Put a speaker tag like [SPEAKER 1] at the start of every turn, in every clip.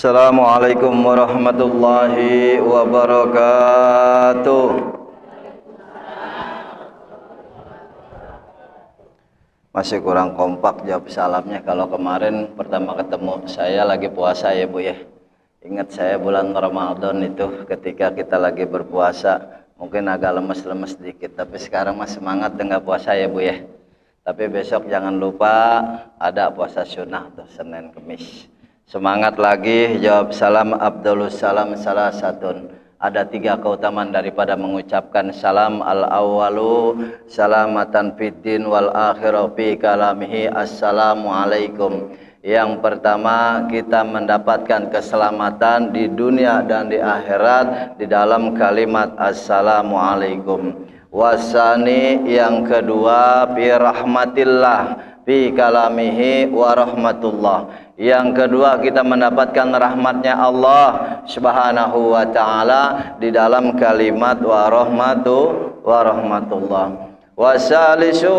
[SPEAKER 1] Assalamualaikum warahmatullahi wabarakatuh. Masih kurang kompak jawab salamnya. Kalau kemarin pertama ketemu saya lagi puasa ya Bu ya. Ingat saya bulan Ramadan itu ketika kita lagi berpuasa mungkin agak lemes-lemes sedikit, tapi sekarang masih semangat dengan puasa ya Bu ya. Tapi besok jangan lupa ada puasa sunnah tuh Senin Kemis. Semangat lagi, jawab salam Abdulus salam salah satun. Ada 3 keutamaan daripada mengucapkan salam. Al-awwalu salamatan fid din wal akhiru fi kalamihi assalamualaikum. Yang pertama, kita mendapatkan keselamatan di dunia dan di akhirat di dalam kalimat assalamualaikum. Wasani, yang kedua, fi rahmatillah fi kalamihi wa rahmatullah. Yang kedua, kita mendapatkan rahmatnya Allah Subhanahu wa ta'ala di dalam kalimat wa rahmatullah. Wasalisu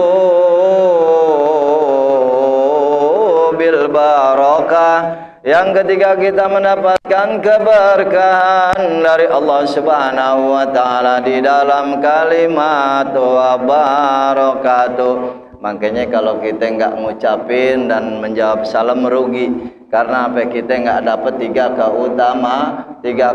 [SPEAKER 1] bil barakah. Yang ketiga, kita mendapatkan keberkahan dari Allah Subhanahu wa ta'ala di dalam kalimat wa barakatuh. Makanya kalau kita nggak ngucapin dan menjawab salam merugi, karena apa? Kita nggak dapat 3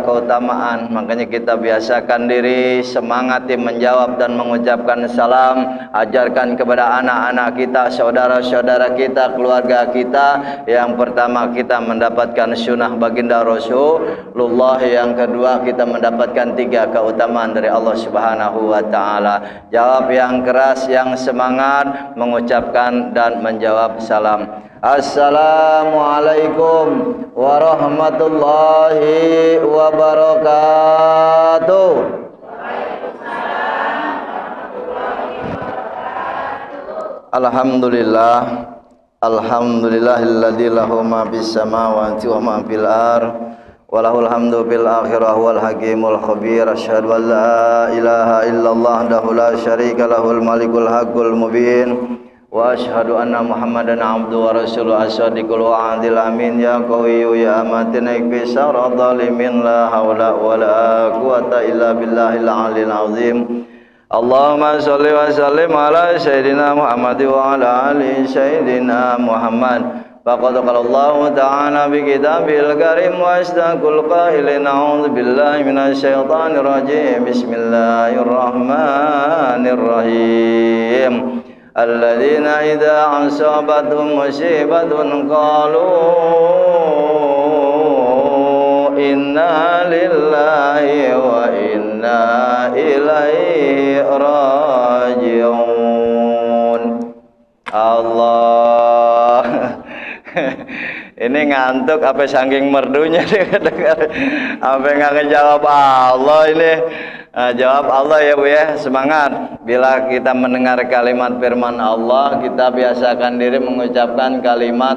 [SPEAKER 1] keutamaan. Makanya kita biasakan diri semangati menjawab dan mengucapkan salam. Ajarkan kepada anak-anak kita, saudara-saudara kita, keluarga kita. Yang pertama, kita mendapatkan sunnah baginda Rasulullah. Yang kedua, kita mendapatkan 3 keutamaan dari Allah Subhanahu wa ta'ala. Jawab yang keras, yang semangat mengucapkan dan menjawab salam. Assalamualaikum warahmatullahi wabarakatuh. Alhamdulillah, alhamdulillahilladzi lahu ma fis samawati wa ma fil ardh wa lahul hamdu fil akhirah wal hakimul khabir. Asyhadu an la ilaha illallah wahdahu la syarika lahul malikul haqqul mubin. Wa asyhadu anna Muhammadan abduhu wa rasuluhu as-sadiqul wa'adil amin. Ya qawiyyu ya amatin ikfi syarra dhalimin la hawla wa la quwata illa billahil aliyil azim. Allahumma sholli wa sallim ala sayyidina Muhammad wa ala ali sayyidina Muhammad. Faqad qala Allah ta'ala bi kitabil karim wa astaqul qailin a'udzu billahi minasy syaithanir rajim. Bismillahirrahmanirrahim. Alladzina idza asabathum musibatun qalu inna lillahi wa inna ilaihi raji'un. Allah. Ini ngantuk apa saking merdunya dengar. Apa nggak ngejawab Allah ini? Jawab Allah ya Bu ya, semangat. Bila kita mendengar kalimat firman Allah, kita biasakan diri mengucapkan kalimat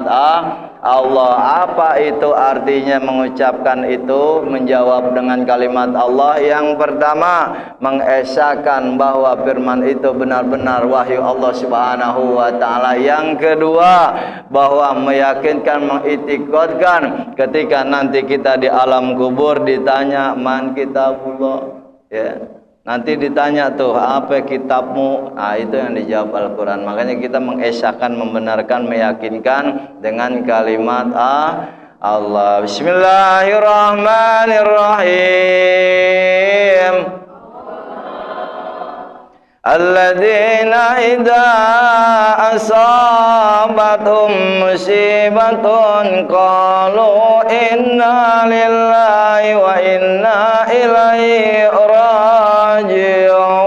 [SPEAKER 1] Allah. Apa itu artinya mengucapkan itu? Menjawab dengan kalimat Allah. Yang pertama, mengesahkan bahwa firman itu benar-benar wahyu Allah Subhanahu wa ta'ala. Yang kedua, bahwa meyakinkan, mengitikadkan ketika nanti kita di alam kubur ditanya man kitabullah. Ya, nanti ditanya tuh apa kitabmu, itu yang dijawab Al-Quran. Makanya kita mengesahkan, membenarkan, meyakinkan dengan kalimat Allah. Bismillahirrahmanirrahim. Alladzina idza asabathum musibatun qalu inna lillahi wa inna ilaihi raji'un.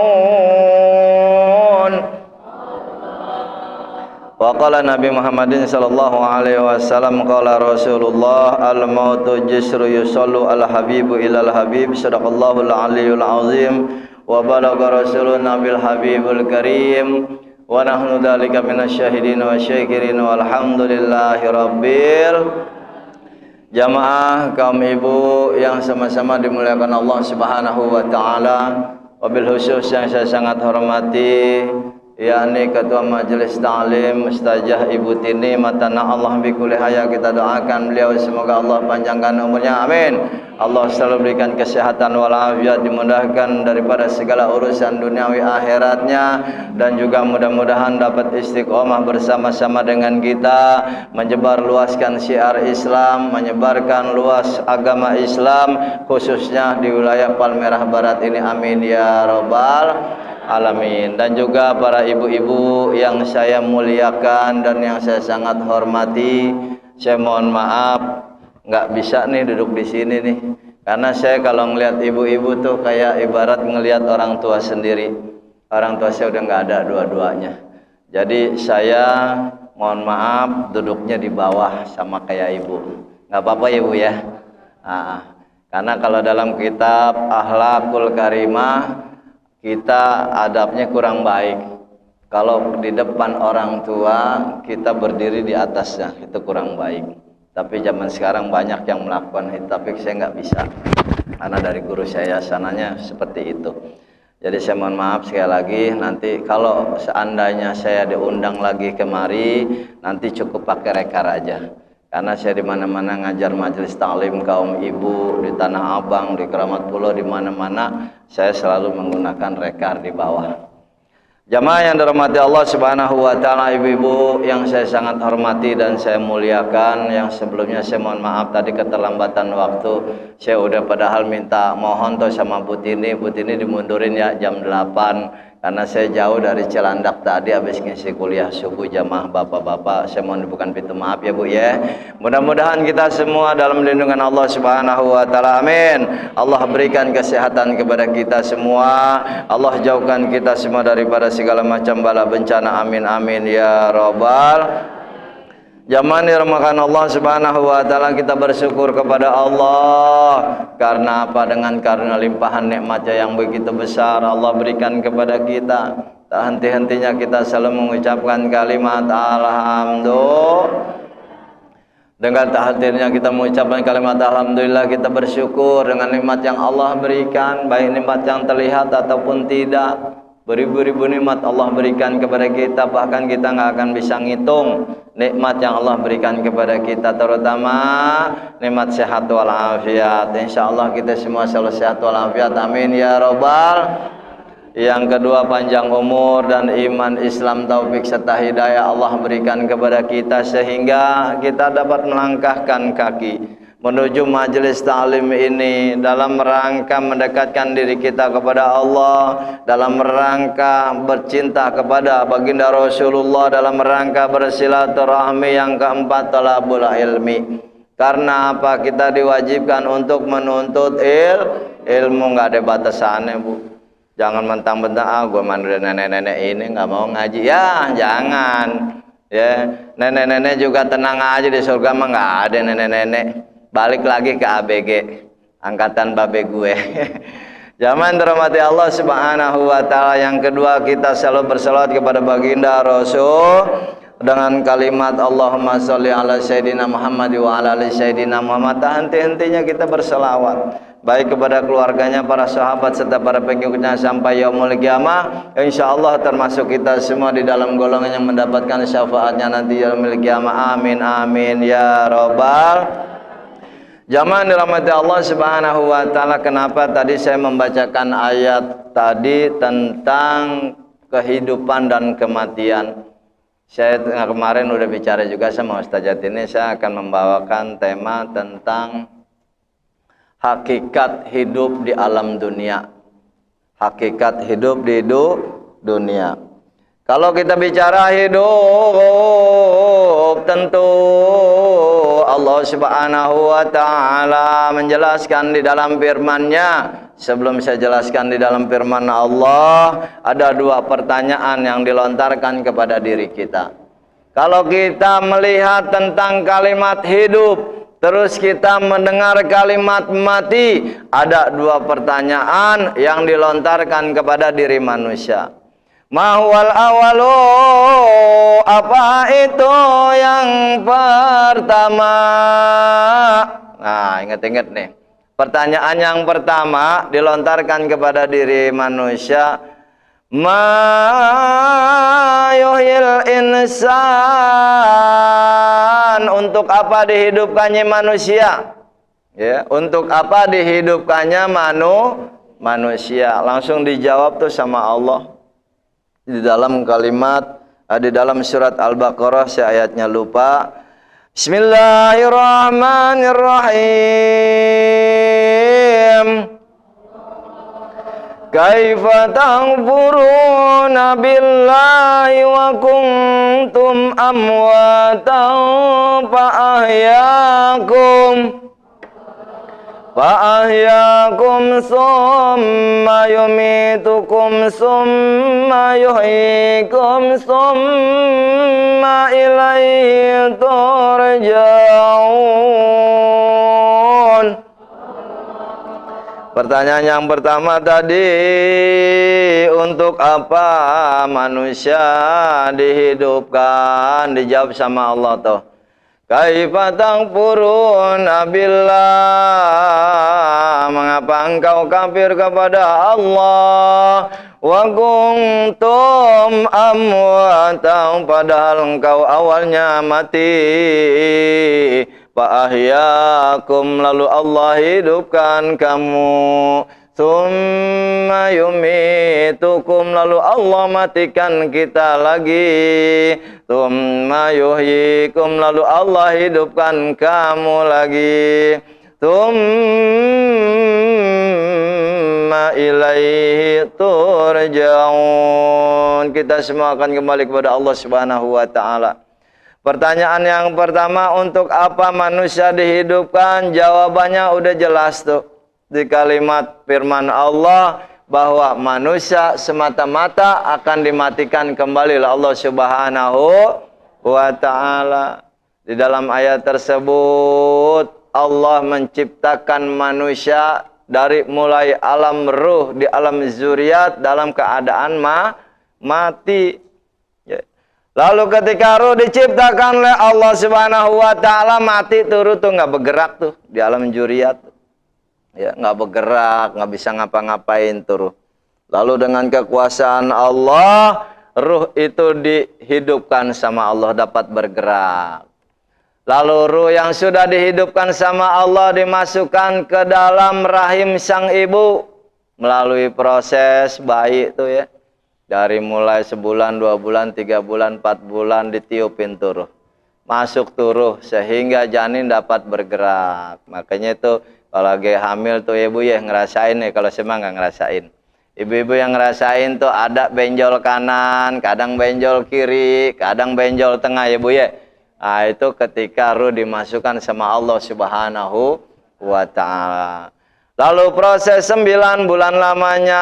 [SPEAKER 1] Wa qala Nabi Muhammadin sallallahu alaihi wasallam qala Rasulullah al-mautu jisru yusallu al-habibu ilal habib. Sadaqallahul aliyyul azim. Wa balagha rasuluna bil habibul karim wa nahnu dzalika minasyahidin wa syakirin walhamdulillahi rabbil jamaah. Kaum ibu yang sama-sama dimuliakan Allah Subhanahu wa ta'ala, wabil khusus yang saya sangat hormati yakni Ketua Majelis Ta'lim Ustazah Ibu Tini Matana Allah bikulli haya. Kita doakan beliau semoga Allah panjangkan umurnya, amin. Allah selalu berikan kesehatan walafiat, dimudahkan daripada segala urusan duniawi akhiratnya, dan juga mudah-mudahan dapat istiqomah bersama-sama dengan kita menyebar luaskan syiar Islam, menyebarkan luas agama Islam khususnya di wilayah Palmerah Barat ini, amin ya rabbal alamin. Dan juga para ibu-ibu yang saya muliakan dan yang saya sangat hormati, saya mohon maaf nggak bisa nih duduk di sini nih, karena saya kalau ngelihat ibu-ibu tuh kayak ibarat ngelihat orang tua sendiri. Orang tua saya udah nggak ada dua-duanya, jadi saya mohon maaf duduknya di bawah sama kayak ibu. Nggak apa-apa ya Bu ya. Karena kalau dalam kitab Akhlakul Karimah kita adabnya kurang baik. Kalau di depan orang tua kita berdiri di atasnya, itu kurang baik. Tapi zaman sekarang banyak yang melakukan itu, tapi saya nggak bisa karena dari guru saya sananya seperti itu. Jadi saya mohon maaf sekali lagi. Nanti kalau seandainya saya diundang lagi kemari, nanti cukup pakai rekar aja, karena saya di mana-mana ngajar majelis taklim kaum ibu di Tanah Abang, di Keramat Pulau, di mana-mana saya selalu menggunakan rekar di bawah. Jamaah yang dirahmati Allah Subhanahu wa taala, ibu-ibu yang saya sangat hormati dan saya muliakan, yang sebelumnya saya mohon maaf tadi keterlambatan waktu. Saya udah padahal minta mohon tuh sama Bu Tini dimundurin ya jam 8, karena saya jauh dari Cilandak tadi habis ngisi kuliah subuh jamaah bapak-bapak. Saya mohon bukan pintu maaf ya Bu ya. Mudah-mudahan kita semua dalam lindungan Allah Subhanahu wa taala, amin. Allah berikan kesehatan kepada kita semua. Allah jauhkan kita semua daripada segala macam bala bencana, amin amin ya rabbal. Zaman dirahmati Allah Subhanahu wa taala, kita bersyukur kepada Allah karena apa? Dengan karena limpahan nikmatnya yang begitu besar Allah berikan kepada kita. Tak henti-hentinya kita selalu mengucapkan kalimat alhamdulillah. Dengan tak hentinya kita mengucapkan kalimat alhamdulillah, kita bersyukur dengan nikmat yang Allah berikan, baik nikmat yang terlihat ataupun tidak. Beribu-ribu nikmat Allah berikan kepada kita, bahkan kita nggak akan bisa ngitung nikmat yang Allah berikan kepada kita, terutama nikmat sehat walafiat. Insyaallah kita semua selalu sehat walafiat, amin ya robbal. Yang kedua, panjang umur dan iman, Islam, taufik serta hidayah Allah berikan kepada kita sehingga kita dapat melangkahkan kaki menuju majelis ta'lim ini dalam rangka mendekatkan diri kita kepada Allah, dalam rangka bercinta kepada baginda Rasulullah, dalam rangka bersilaturahmi. Yang keempat, talabul ilmi. Karena apa? Kita diwajibkan untuk menuntut ilmu, nggak ada batasannya Bu. Jangan mentang-mentang gue mandir nenek-nenek ini nggak mau ngaji, ya jangan ya. Nenek-nenek juga tenang aja, di surga mah nggak ada nenek-nenek. Balik lagi ke ABG, angkatan babe gue. Zaman dirahmati Allah Subhanahu wa taala. Yang kedua, kita selalu berselawat kepada baginda Rasul dengan kalimat Allahumma sholli ala sayyidina Muhammad wa ala ali sayyidina Muhammad. Henti-hentinya kita berselawat baik kepada keluarganya, para sahabat serta para pengikutnya sampai yaumul qiyamah. Insyaallah termasuk kita semua di dalam golongan yang mendapatkan syafaatnya nanti yaumul qiyamah, amin amin ya rabbal. Jamaah dirahmati Allah Subhanahu wa taala. Kenapa tadi saya membacakan ayat tadi tentang kehidupan dan kematian? Saya kemarin udah bicara juga sama Ustazah ini, saya akan membawakan tema tentang hakikat hidup di alam dunia. Hakikat hidup di dunia. Kalau kita bicara hidup, tentu Allah Subhanahu wa taala menjelaskan di dalam firman-Nya. Sebelum saya jelaskan di dalam firman Allah, ada dua pertanyaan yang dilontarkan kepada diri kita. Kalau kita melihat tentang kalimat hidup, terus kita mendengar kalimat mati, ada dua pertanyaan yang dilontarkan kepada diri manusia. Mahwal awalu, apa itu yang pertama? Nah, ingat-ingat nih. Pertanyaan yang pertama dilontarkan kepada diri manusia, Ma yuhyil insan, untuk apa dihidupkannya manusia? Ya, untuk apa dihidupkannya manusia? Langsung dijawab tuh sama Allah di dalam kalimat, di dalam surat Al-Baqarah, saya ayatnya lupa. Bismillahirrahmanirrahim. Kaifa takfuruna billahi wa kuntum amwatan fa'ahyakum summa yumitukum summa yuhyikum summa ilaihi turja'un. Pertanyaan yang pertama tadi, untuk apa manusia dihidupkan? Dijawab sama Allah tuh. Kaifa takfuruna billah, mengapa engkau kafir kepada Allah? Wa kuntum amwatan, padahal engkau awalnya mati. Fa'ahyakum, lalu Allah hidupkan kamu. Tsumma yumitukum, lalu Allah matikan kita lagi. Tsumma yuhyikum, lalu Allah hidupkan kamu lagi. Tsumma ilaihi turja'un. Kita semua akan kembali kepada Allah Subhanahu wa ta'ala. Pertanyaan yang pertama, untuk apa manusia dihidupkan? Jawabannya udah jelas tuh di kalimat firman Allah, bahwa manusia semata-mata akan dimatikan kembali oleh Allah Subhanahu wa ta'ala. Di dalam ayat tersebut Allah menciptakan manusia dari mulai alam ruh di alam zuriat dalam keadaan mati. Lalu ketika ruh diciptakan oleh Allah Subhanahu wa ta'ala, mati turut tuh, nggak bergerak tuh di alam zuriat. Ya, nggak bergerak, nggak bisa ngapa-ngapain tuh. Lalu dengan kekuasaan Allah, ruh itu dihidupkan sama Allah, dapat bergerak. Lalu ruh yang sudah dihidupkan sama Allah dimasukkan ke dalam rahim sang ibu melalui proses bayi itu ya. Dari mulai sebulan, 2 bulan, 3 bulan, 4 bulan ditiupin tuh, masuk tuh, sehingga janin dapat bergerak. Makanya itu kalau lagi hamil tuh ibu ya ngerasain nih, kalau semua nggak ngerasain. Ibu-ibu yang ngerasain tuh ada benjol kanan, kadang benjol kiri, kadang benjol tengah ya bu ya. Nah itu ketika ruh dimasukkan sama Allah Subhanahu wa ta'ala. Lalu proses 9 bulan lamanya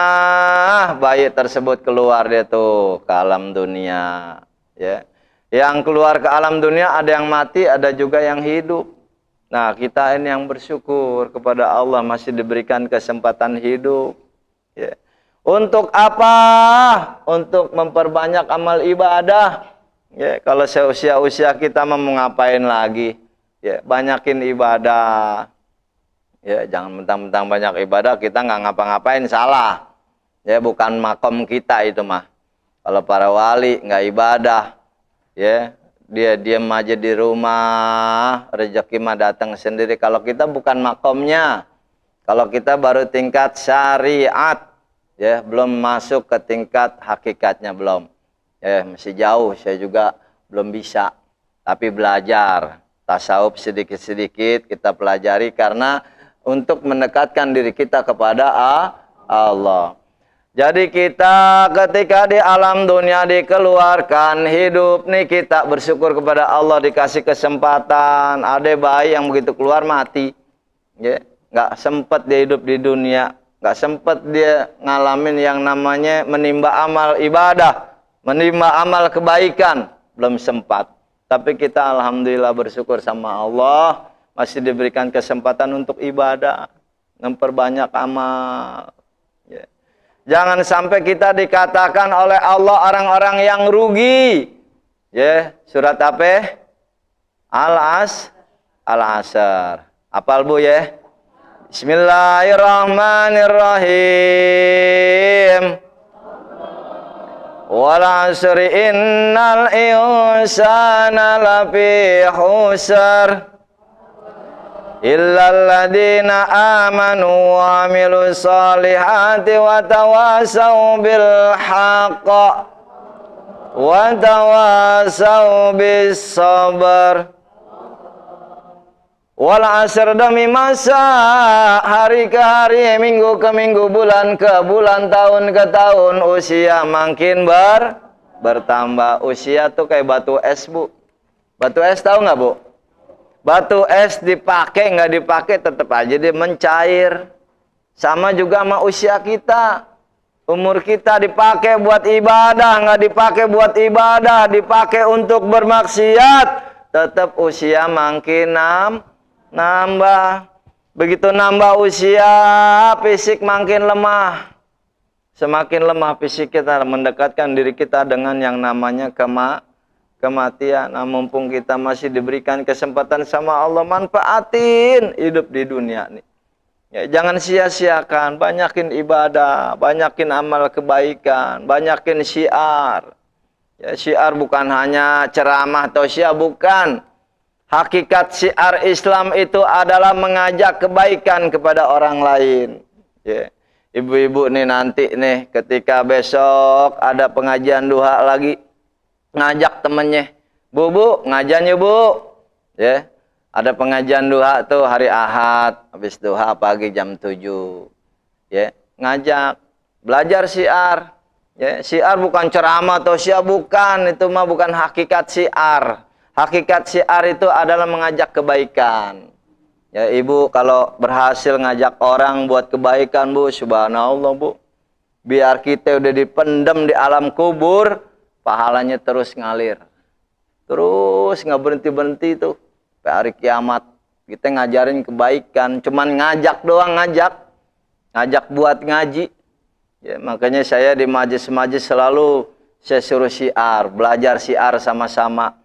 [SPEAKER 1] bayi tersebut keluar dia tuh ke alam dunia ya. Yang keluar ke alam dunia ada yang mati, ada juga yang hidup. Nah, kita ini yang bersyukur kepada Allah masih diberikan kesempatan hidup ya. Untuk apa? Untuk memperbanyak amal ibadah. Ya, kalau seusia-usia kita mau ngapain lagi? Ya, banyakin ibadah. Ya, jangan mentang-mentang banyak ibadah kita nggak ngapa-ngapain, salah. Ya, bukan makom kita itu mah. Kalau para wali nggak ibadah, ya dia diam aja di rumah, rezeki mah datang sendiri. Kalau kita bukan makomnya, kalau kita baru tingkat syariat, ya belum masuk ke tingkat hakikatnya belum. Ya masih jauh, saya juga belum bisa. Tapi belajar tasawuf sedikit-sedikit kita pelajari karena untuk mendekatkan diri kita kepada Allah. Jadi kita ketika di alam dunia dikeluarkan hidup nih, kita bersyukur kepada Allah dikasih kesempatan. Ada bayi yang begitu keluar mati, ya, nggak sempat dia hidup di dunia, nggak sempat dia ngalamin yang namanya menimba amal ibadah, menimba amal kebaikan, belum sempat. Tapi kita alhamdulillah bersyukur sama Allah masih diberikan kesempatan untuk ibadah, memperbanyak amal. Ya. Jangan sampai kita dikatakan oleh Allah orang-orang yang rugi. Ya, surat apa? Al-Asr. Apal bu ya? Bismillahirrahmanirrahim. wal 'asri innal insana lafi khusr illal ladzina amanu wa 'amilus solihati wa tawasaw bil haqq wa tawasaw bis sabr. Wal 'asr, demi masa, hari ke hari, minggu ke minggu, bulan ke bulan, tahun ke tahun, usia makin bertambah. Usia tuh kayak batu es, Bu. Batu es tahu nggak, Bu? Batu es dipakai nggak dipakai tetap aja dia mencair. Sama juga sama usia kita. Umur kita dipakai buat ibadah, nggak dipakai buat ibadah, dipakai untuk bermaksiat, tetap usia makin nambah. Begitu nambah usia, fisik makin lemah. Semakin lemah fisik kita, mendekatkan diri kita dengan yang namanya kematian. Nah, mumpung kita masih diberikan kesempatan sama Allah, manfaatin hidup di dunia nih. Ya, jangan sia-siakan, banyakin ibadah, banyakin amal kebaikan, banyakin syiar. Ya, syiar bukan hanya ceramah atau syiar, bukan. Hakikat syiar Islam itu adalah mengajak kebaikan kepada orang lain. Ya. Ibu-ibu nih nanti nih ketika besok ada pengajian duha lagi, ngajak temennya, Bu, ngajian yuk, Bu. Ya. Ada pengajian duha tuh hari Ahad, habis duha pagi jam 7. Ya, ngajak belajar syiar. Ya, syiar bukan ceramah atau syiar, bukan, itu mah bukan hakikat syiar. Hakikat syiar itu adalah mengajak kebaikan. Ya, Ibu kalau berhasil ngajak orang buat kebaikan, Bu, subhanallah, Bu. Biar kita udah dipendam di alam kubur, pahalanya terus ngalir. Terus nggak berhenti-berhenti tuh. Sampai hari kiamat kita ngajarin kebaikan, cuman ngajak doang, ngajak buat ngaji. Ya, makanya saya di majlis-majlis selalu saya suruh syiar, belajar syiar sama-sama.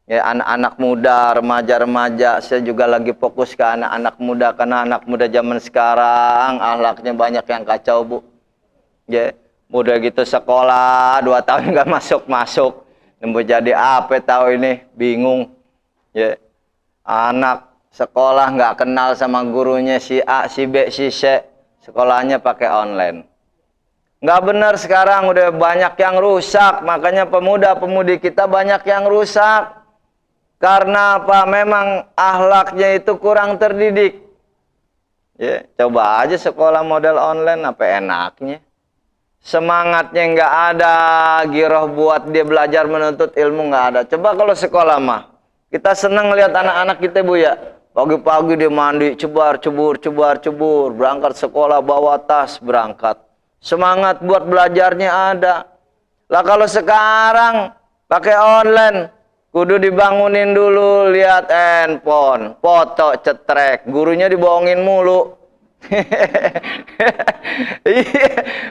[SPEAKER 1] Ya, anak-anak muda, remaja-remaja, saya juga lagi fokus ke anak-anak muda, karena anak muda zaman sekarang akhlaknya banyak yang kacau, Bu. Ya, muda gitu sekolah 2 tahun nggak masuk-masuk, mau jadi apa tahu ini, bingung. Ya, anak sekolah nggak kenal sama gurunya, si A, si B, si C, sekolahnya pakai online. Nggak benar, sekarang udah banyak yang rusak, makanya pemuda-pemudi kita banyak yang rusak. Karena apa? Memang akhlaknya itu kurang terdidik. Ya, coba aja sekolah model online, apa enaknya. Semangatnya nggak ada, giroh buat dia belajar menuntut ilmu nggak ada. Coba kalau sekolah mah, kita senang lihat anak-anak kita, Bu, ya. Pagi-pagi dia mandi, cebur, berangkat sekolah bawa tas, berangkat. Semangat buat belajarnya ada. Lah kalau sekarang pakai online, kudu dibangunin dulu, lihat handphone, foto, cetrek, gurunya dibohongin mulu.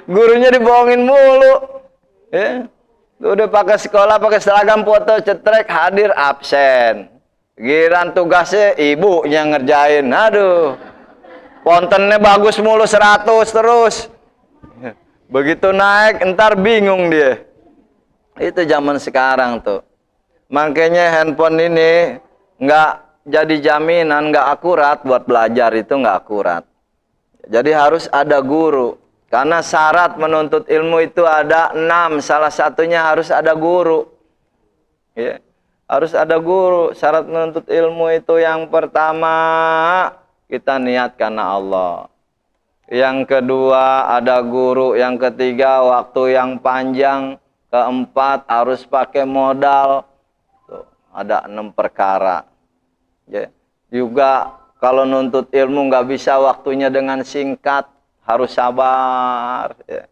[SPEAKER 1] Gurunya dibohongin mulu. Ya. Udah pakai sekolah, pakai seragam, foto, cetrek, hadir, absen. Giran tugasnya ibunya ngerjain. Aduh. Pontennya bagus mulu 100 terus. Begitu naik, ntar bingung dia. Itu zaman sekarang tuh. Makanya handphone ini nggak jadi jaminan, nggak akurat buat belajar, itu nggak akurat. Jadi harus ada guru. Karena syarat menuntut ilmu itu ada 6. Salah satunya harus ada guru. Ya, harus ada guru. Syarat menuntut ilmu itu yang pertama, kita niat karena Allah. Yang kedua ada guru. Yang ketiga waktu yang panjang. Keempat harus pakai modal. Tuh, ada 6 perkara. Ya. Juga kalau nuntut ilmu nggak bisa waktunya dengan singkat. Harus sabar. Ya.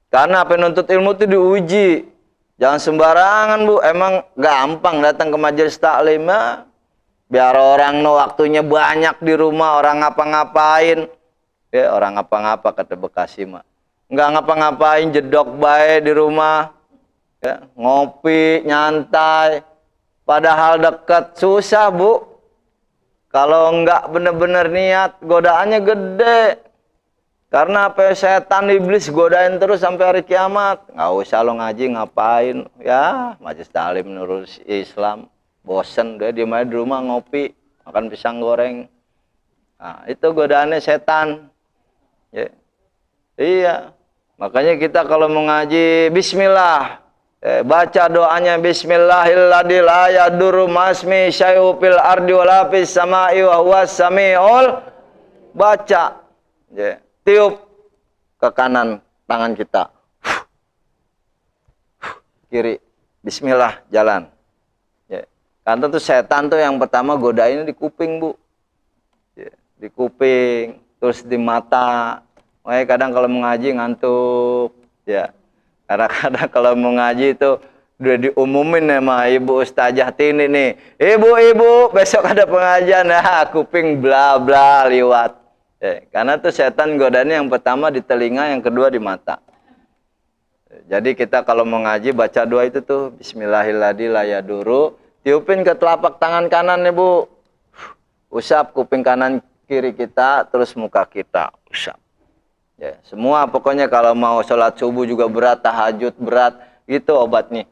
[SPEAKER 1] Karena penuntut ilmu itu diuji. Jangan sembarangan, Bu. Emang gampang datang ke majelis taklim. Biar orang waktunya banyak di rumah. Orang ngapa-ngapain. Ya, orang ngapa-ngapa kata Bekasi mah. Nggak ngapa-ngapain, jedok baik di rumah. Ya, ngopi, nyantai. Padahal dekat, susah, Bu. Kalau nggak bener-bener niat, godaannya gede. Karena apa? Setan iblis godain terus sampai hari kiamat. Nggak usah lo ngaji, ngapain? Ya, majelis taklim nurul Islam. Bosen, dia diem aja di rumah ngopi, makan pisang goreng. Nah, itu godaannya setan. Ya. Iya. Makanya kita kalau mau ngaji, bismillah. Baca doanya bismillahilladzi la yadurru masmi syai'un fil ardi wala fis samai wa huwas samiul. Baca. Ya. Tiup ke kanan tangan kita. Kiri. Bismillah, jalan. Ya. Karena tuh setan tuh yang pertama godainnya di kuping, Bu. Ya. Di kuping, terus di mata. Makanya kadang kalau mengaji ngantuk. Ya. Kadang-kadang kalau mau ngaji itu udah diumumin sama Ibu Ustazah Tini nih. Ibu-ibu, besok ada pengajian. Nah, kuping bla bla liwat. Karena tuh setan godaannya yang pertama di telinga, yang kedua di mata. Jadi kita kalau mau ngaji baca doa itu tuh bismillahirrahmanirrahim la yadurru. Tiupin ke telapak tangan kanan nih, Bu. Usap kuping kanan kiri kita, terus muka kita. Usap. Ya, semua pokoknya kalau mau sholat subuh juga berat, tahajud berat, itu obatnya.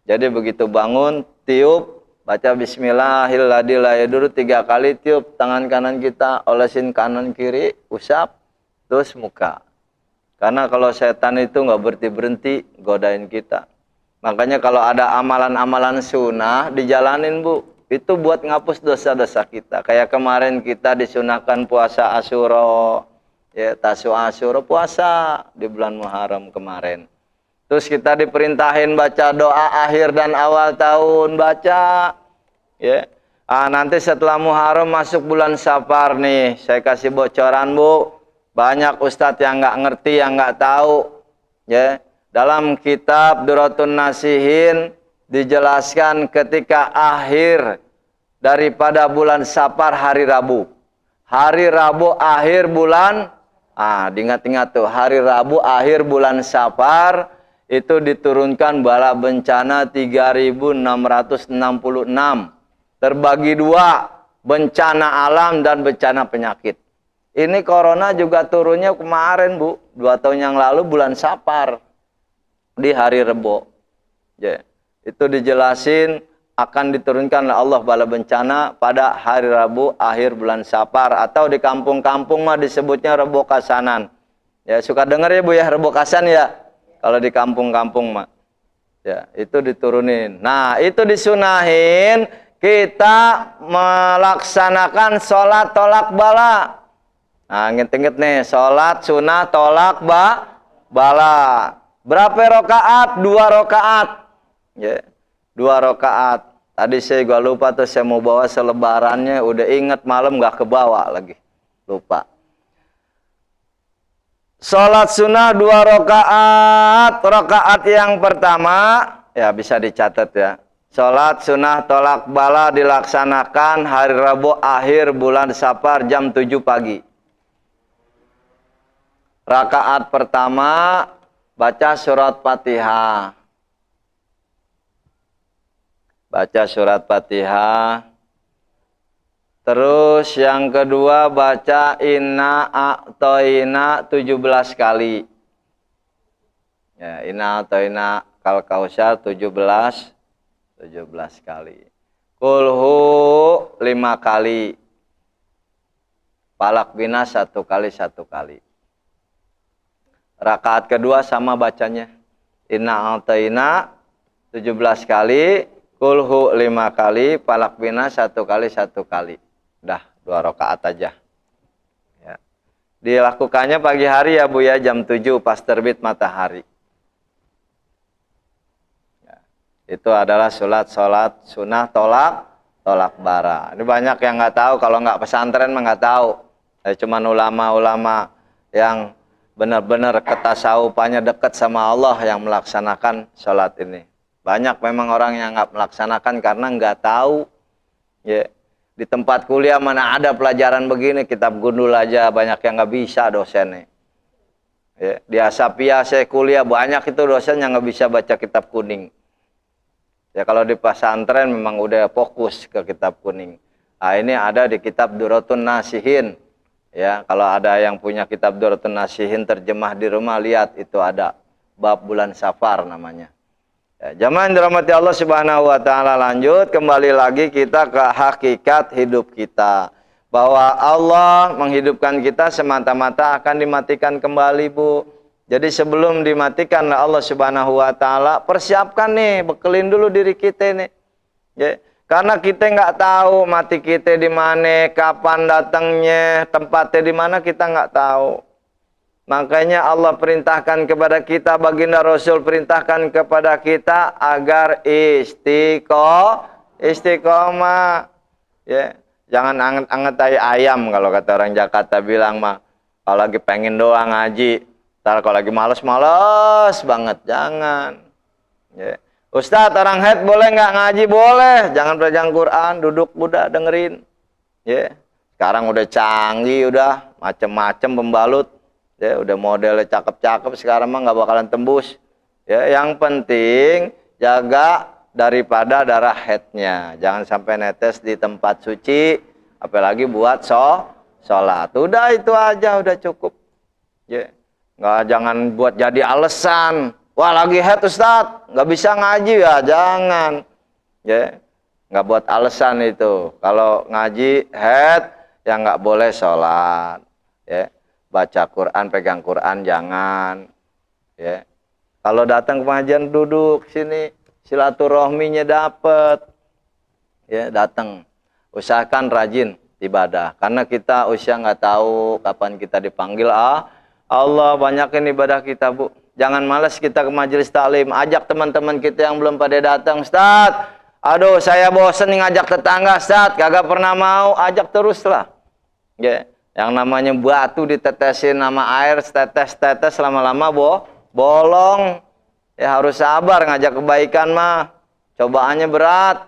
[SPEAKER 1] Jadi begitu bangun, tiup, baca bismillahirrahmanirrahim la yadurru 3 kali, tiup tangan kanan kita, olesin kanan kiri, usap, terus muka. Karena kalau setan itu nggak berhenti-berhenti godain kita. Makanya kalau ada amalan-amalan sunnah dijalanin, Bu. Itu buat ngapus dosa-dosa kita. Kayak kemarin kita disunahkan puasa Asyura. Ya, Tasu'a Asyura, puasa di bulan Muharram kemarin. Terus kita diperintahin baca doa akhir dan awal tahun, baca. Ya. Nanti setelah Muharram masuk bulan Safar nih, saya kasih bocoran, Bu. Banyak ustadz yang nggak ngerti, yang nggak tahu. Ya. Dalam kitab Duratun Nasihin dijelaskan ketika akhir daripada bulan Safar hari Rabu. Hari Rabu akhir bulan. Diingat-ingat tuh, hari Rabu akhir bulan Safar itu diturunkan bala bencana 3.666. Terbagi 2, bencana alam dan bencana penyakit. Ini corona juga turunnya kemarin, Bu. 2 tahun yang lalu bulan Safar. Di hari Rebo. Ya, itu dijelasin akan diturunkan oleh Allah bala bencana pada hari Rabu akhir bulan Safar, atau di kampung-kampung mah disebutnya Rebo Kasanan. Ya, suka dengar ya, Bu, ya, Rebo Kasan ya. Kalau di kampung-kampung mah. Ya, itu diturunin. Nah, itu disunahin kita melaksanakan sholat tolak bala. Nah, inget-inget nih, sholat sunah tolak bala. Berapa rakaat? 2 rakaat. Ya. 2 rakaat. Tadi saya gak lupa tuh, saya mau bawa selebarannya, udah inget malam gak kebawa lagi. Lupa. Sholat sunnah 2 rakaat. Rakaat yang pertama, ya bisa dicatat ya. Sholat sunnah tolak bala dilaksanakan hari Rabu akhir bulan Safar jam 7 pagi. Rakaat pertama, baca surat Fatihah. Baca surat Fatihah. Terus yang kedua baca inna a'toina 17 kali. Ya, inna a'toina kal kausar 17 kali. Kulhu 5 kali. Falak bina 1 kali 1 kali. Rakaat kedua sama bacanya. Inna a'toina 17 kali. Kulhu 5 kali, falak bina 1 kali 1 kali. Udah 2 rakaat aja. Ya. Dilakukannya pagi hari ya, Bu, ya, jam 7 pas terbit matahari. Ya. Itu adalah sholat sunnah tolak bara. Ini banyak yang nggak tahu, kalau nggak pesantren mah nggak tahu. Cuman ulama-ulama yang benar-benar ketasawufannya dekat sama Allah yang melaksanakan sholat ini. Banyak memang orang yang nggak melaksanakan karena nggak tahu. Ya. Di tempat kuliah mana ada pelajaran begini, kitab gundul aja banyak yang nggak bisa dosennya. Ya. Di Asapia saya kuliah banyak itu dosen yang nggak bisa baca kitab kuning. Ya, kalau di pesantren memang udah fokus ke kitab kuning. Nah, ini ada di kitab Duratun Nasihin. Ya, kalau ada yang punya kitab Durratun Nasihin terjemah di rumah, lihat itu ada bab bulan Safar namanya. Ya, jamaah yang dirahmati Allah Subhanahu wa taala, lanjut kembali lagi kita ke hakikat hidup kita. Bahwa Allah menghidupkan kita semata-mata akan dimatikan kembali, Bu. Jadi sebelum dimatikan Allah Subhanahu wa taala, persiapkan nih, bekelin dulu diri kita nih. Ya. Karena kita nggak tahu mati kita di mana, kapan datangnya, tempatnya di mana kita nggak tahu. Makanya Allah perintahkan kepada kita, baginda Rasul perintahkan kepada kita agar istiqomah. Ya, jangan anget-anget ayam kalau kata orang Jakarta bilang mah. Kalau lagi pengen doang ngaji, ntar kalau lagi males banget, jangan. Ya. Ustadz, orang head boleh nggak ngaji? Boleh. Jangan pegang Quran, duduk udah dengerin. Ya. Sekarang udah canggih, udah macem-macem pembalut. Ya, udah modelnya cakep-cakep, sekarang mah nggak bakalan tembus. Ya, yang penting jaga daripada darah headnya. Jangan sampai netes di tempat suci, apalagi buat sholat. Udah itu aja, udah cukup. Ya. Jangan buat jadi alasan. Wah, lagi head Ustadz, nggak bisa ngaji ya, jangan. Ya, nggak buat alasan itu. Kalau ngaji head, ya nggak boleh sholat. Ya, baca Quran, pegang Quran, jangan. Ya, kalau datang ke pengajian duduk sini, silaturahminya dapet. Ya, datang. Usahakan rajin ibadah, karena kita usia nggak tahu kapan kita dipanggil. Allah banyakin ibadah kita, Bu. Jangan malas kita ke majelis taklim. Ajak teman-teman kita yang belum pada datang. Ustadz, aduh saya bosen nih ngajak tetangga, Ustadz. Kagak pernah mau, ajak teruslah. Ya, yang namanya batu ditetesin nama air, tetes-tetes lama-lama bolong. Ya harus sabar ngajak kebaikan mah. Cobaannya berat.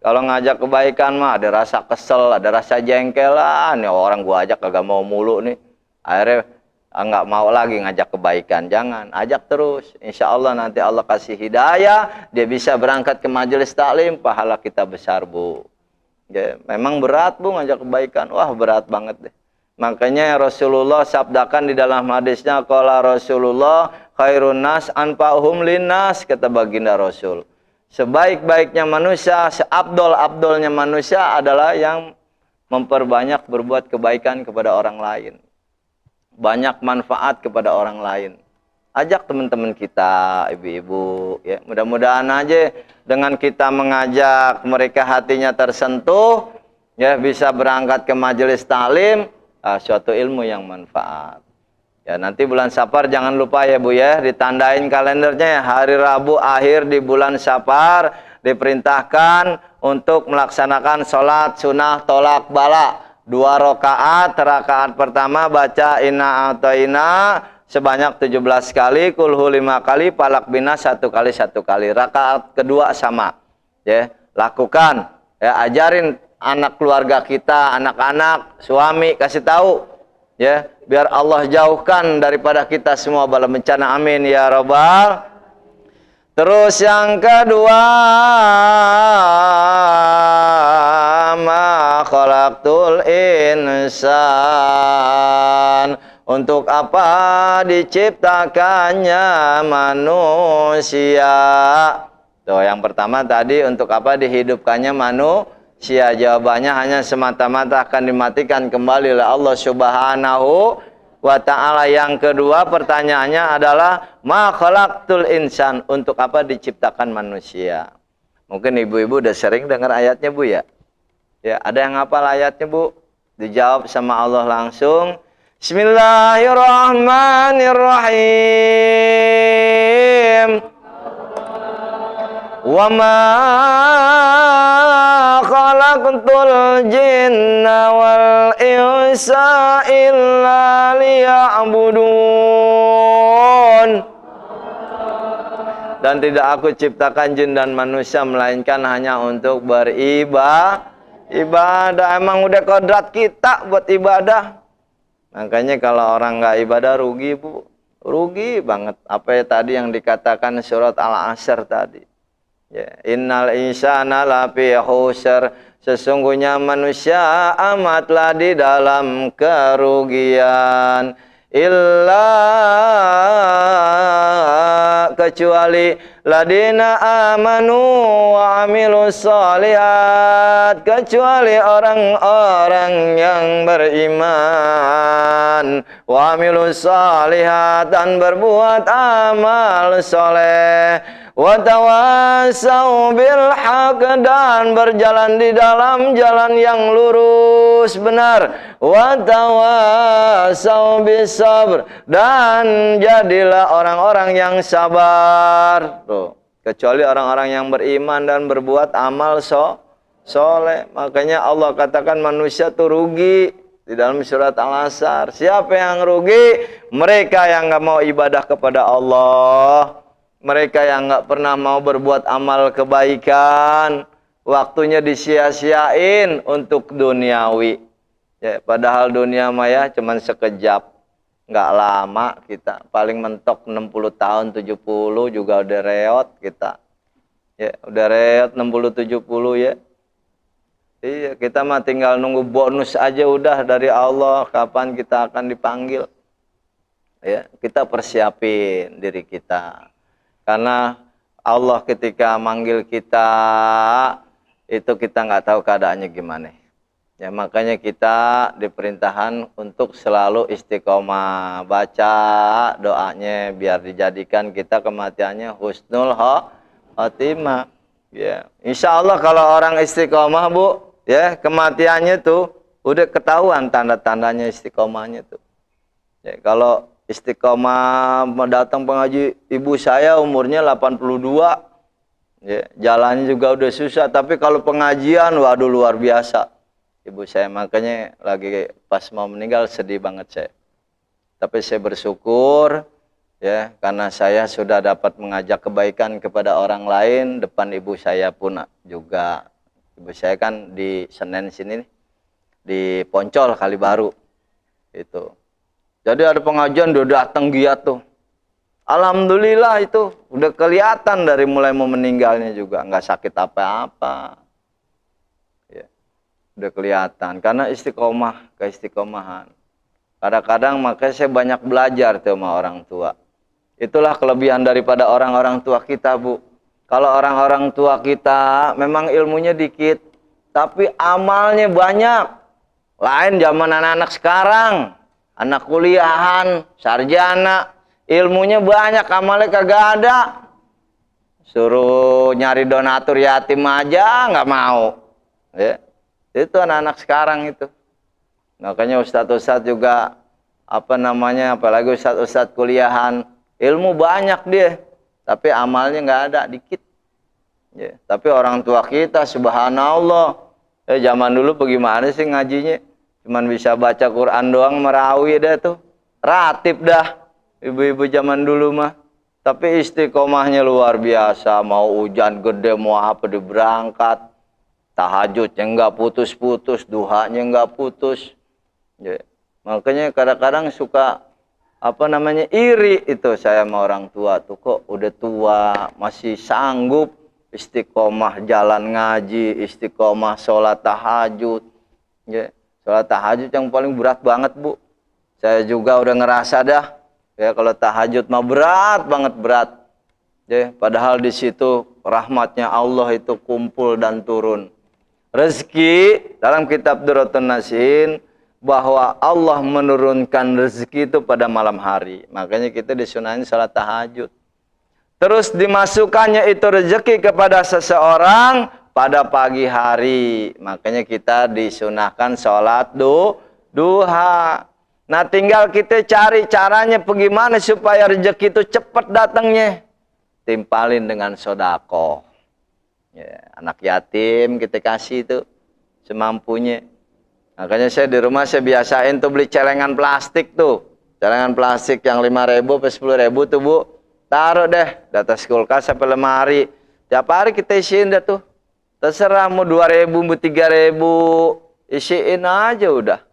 [SPEAKER 1] Kalau ngajak kebaikan mah ada rasa kesel, ada rasa jengkel lah. Nih orang gua ajak kagak mau mulu nih. Akhirnya nggak mau lagi ngajak kebaikan. Jangan, ajak terus. Insya Allah nanti Allah kasih hidayah, dia bisa berangkat ke majelis taklim, pahala kita besar, Bu. Ya, memang berat, Bu, ngajak kebaikan. Wah, berat banget deh. Makanya Rasulullah sabdakan di dalam hadisnya, qala Rasulullah khairun nas anfa'uhum linnas, kata baginda Rasul. Sebaik-baiknya manusia, seabdol-abdolnya manusia adalah yang memperbanyak berbuat kebaikan kepada orang lain. Banyak manfaat kepada orang lain. Ajak teman-teman kita, ibu-ibu, ya. Mudah-mudahan aja dengan kita mengajak mereka hatinya tersentuh, ya bisa berangkat ke majelis taklim, suatu ilmu yang manfaat. Ya, nanti bulan Safar jangan lupa ya, Bu ya, ditandain kalendernya ya. Hari Rabu akhir di bulan Safar diperintahkan untuk melaksanakan sholat sunnah tolak bala. 2 rakaat, rakaat pertama baca inna a'tayna sebanyak 17 kali, kulhu 5 kali, palak bina 1 kali 1 kali. Rakaat kedua sama. Ya, lakukan. Ya, ajarin anak keluarga kita, anak-anak, suami, kasih tahu. Ya, biar Allah jauhkan daripada kita semua bala bencana. Amin ya rabbal. Terus yang kedua, ma khalaqtul insan. Untuk apa diciptakannya manusia? Tuh, yang pertama tadi untuk apa dihidupkannya manusia? Jawabannya hanya semata-mata akan dimatikan kembali oleh Allah Subhanahu wa ta'ala. Yang kedua pertanyaannya adalah ma khalaqtul insan, untuk apa diciptakan manusia? Mungkin ibu-ibu udah sering dengar ayatnya, Bu ya. Ya, ada yang hafal ayatnya, Bu? Dijawab sama Allah langsung. Bismillahirrahmanirrahim. Wa ma khalaqtul jinna wal insa illa liya'budun. Dan tidak aku ciptakan jin dan manusia melainkan hanya untuk beribadah. Emang udah kodrat kita buat ibadah. Makanya kalau orang nggak ibadah rugi, Bu. Rugi banget. Apa ya tadi yang dikatakan surat Al-Asr tadi. Ya, innal insana lafi khusr. Sesungguhnya manusia amatlah di dalam kerugian. Illa kecuali ladina amanu wa amilus solihat, kecuali orang-orang yang beriman wa amilus solihat dan berbuat amal soleh, wa tawasau bil haq dan berjalan di dalam jalan yang lurus benar, wa tawasau bis sabr dan jadilah orang-orang yang sabar. Tuh, kecuali orang-orang yang beriman dan berbuat amal soleh. Makanya Allah katakan manusia tuh rugi di dalam surat Al-Asr. Siapa yang rugi? Mereka yang nggak mau ibadah kepada Allah, mereka yang nggak pernah mau berbuat amal kebaikan, waktunya disia-siain untuk duniawi. Ya, padahal dunia maya cuman sekejap, nggak lama kita, paling mentok 60 tahun 70 juga udah reot kita. Ya, udah reot 60 70 ya. Iya, kita mah tinggal nunggu bonus aja udah dari Allah kapan kita akan dipanggil. Ya, kita persiapin diri kita. Karena Allah ketika manggil kita itu kita nggak tahu keadaannya gimana. Ya, makanya kita diperintahkan untuk selalu istiqomah, baca doanya biar dijadikan kita kematiannya husnul khotimah. Ya, insya Allah kalau orang istiqomah Bu, ya kematiannya tuh udah ketahuan tanda-tandanya istiqomahnya tuh. Ya, kalau istiqomah datang pengaji, ibu saya umurnya 82, ya, jalannya juga udah susah, tapi kalau pengajian waduh luar biasa. Ibu saya makanya lagi pas mau meninggal sedih banget saya. Tapi saya bersyukur ya karena saya sudah dapat mengajak kebaikan kepada orang lain depan ibu saya pun juga. Ibu saya kan di Senen sini nih, di Poncol Kalibaru itu. Jadi ada pengajian udah datang giat tuh. Alhamdulillah itu udah kelihatan dari mulai mau meninggalnya juga nggak sakit apa-apa. Udah kelihatan karena istiqomah, keistiqomahan. Kadang-kadang makanya saya banyak belajar tuh sama orang tua. Itulah kelebihan daripada orang-orang tua kita, Bu. Kalau orang-orang tua kita memang ilmunya dikit, tapi amalnya banyak. Lain zaman anak-anak sekarang, anak kuliahan, sarjana, ilmunya banyak, amalnya kagak ada. Suruh nyari donatur yatim aja nggak mau. Ya. Itu anak-anak sekarang itu. Makanya ustadz-ustadz juga apalagi ustadz-ustadz kuliahan, ilmu banyak dia, tapi amalnya nggak ada, dikit. Ya, tapi orang tua kita subhanallah, zaman dulu bagaimana sih ngajinya? Cuman bisa baca Quran doang, merawi dah tuh. Ratib dah ibu-ibu zaman dulu mah. Tapi istiqomahnya luar biasa, mau hujan gede mau apa diberangkat. Tahajudnya enggak putus-putus, duhanya enggak putus. Ya. Makanya kadang-kadang suka iri itu saya sama orang tua tuh, kok udah tua masih sanggup istiqomah jalan ngaji, istiqomah sholat tahajud. Ya. Sholat tahajud yang paling berat banget, Bu. Saya juga udah ngerasa dah. Ya kalau tahajud mah berat banget, berat. Ya, padahal di situ rahmatnya Allah itu kumpul dan turun. Rezeki dalam kitab Durratun Nasin bahwa Allah menurunkan rezeki itu pada malam hari. Makanya kita disunahin salat tahajud. Terus dimasukkannya itu rezeki kepada seseorang pada pagi hari. Makanya kita disunahkan sholat duha. Nah tinggal kita cari caranya bagaimana supaya rezeki itu cepat datangnya. Timpalin dengan sodako. Ya, anak yatim kita kasih itu semampunya. Makanya saya di rumah saya biasain tuh beli celengan plastik tuh. Celengan plastik yang 5.000 sampai 10.000 tuh, Bu. Taruh deh di atas kulkas sampai lemari. Tiap hari kita isiin dah tuh. Terserah mau 2.000, mau 3.000. Isiin aja udah.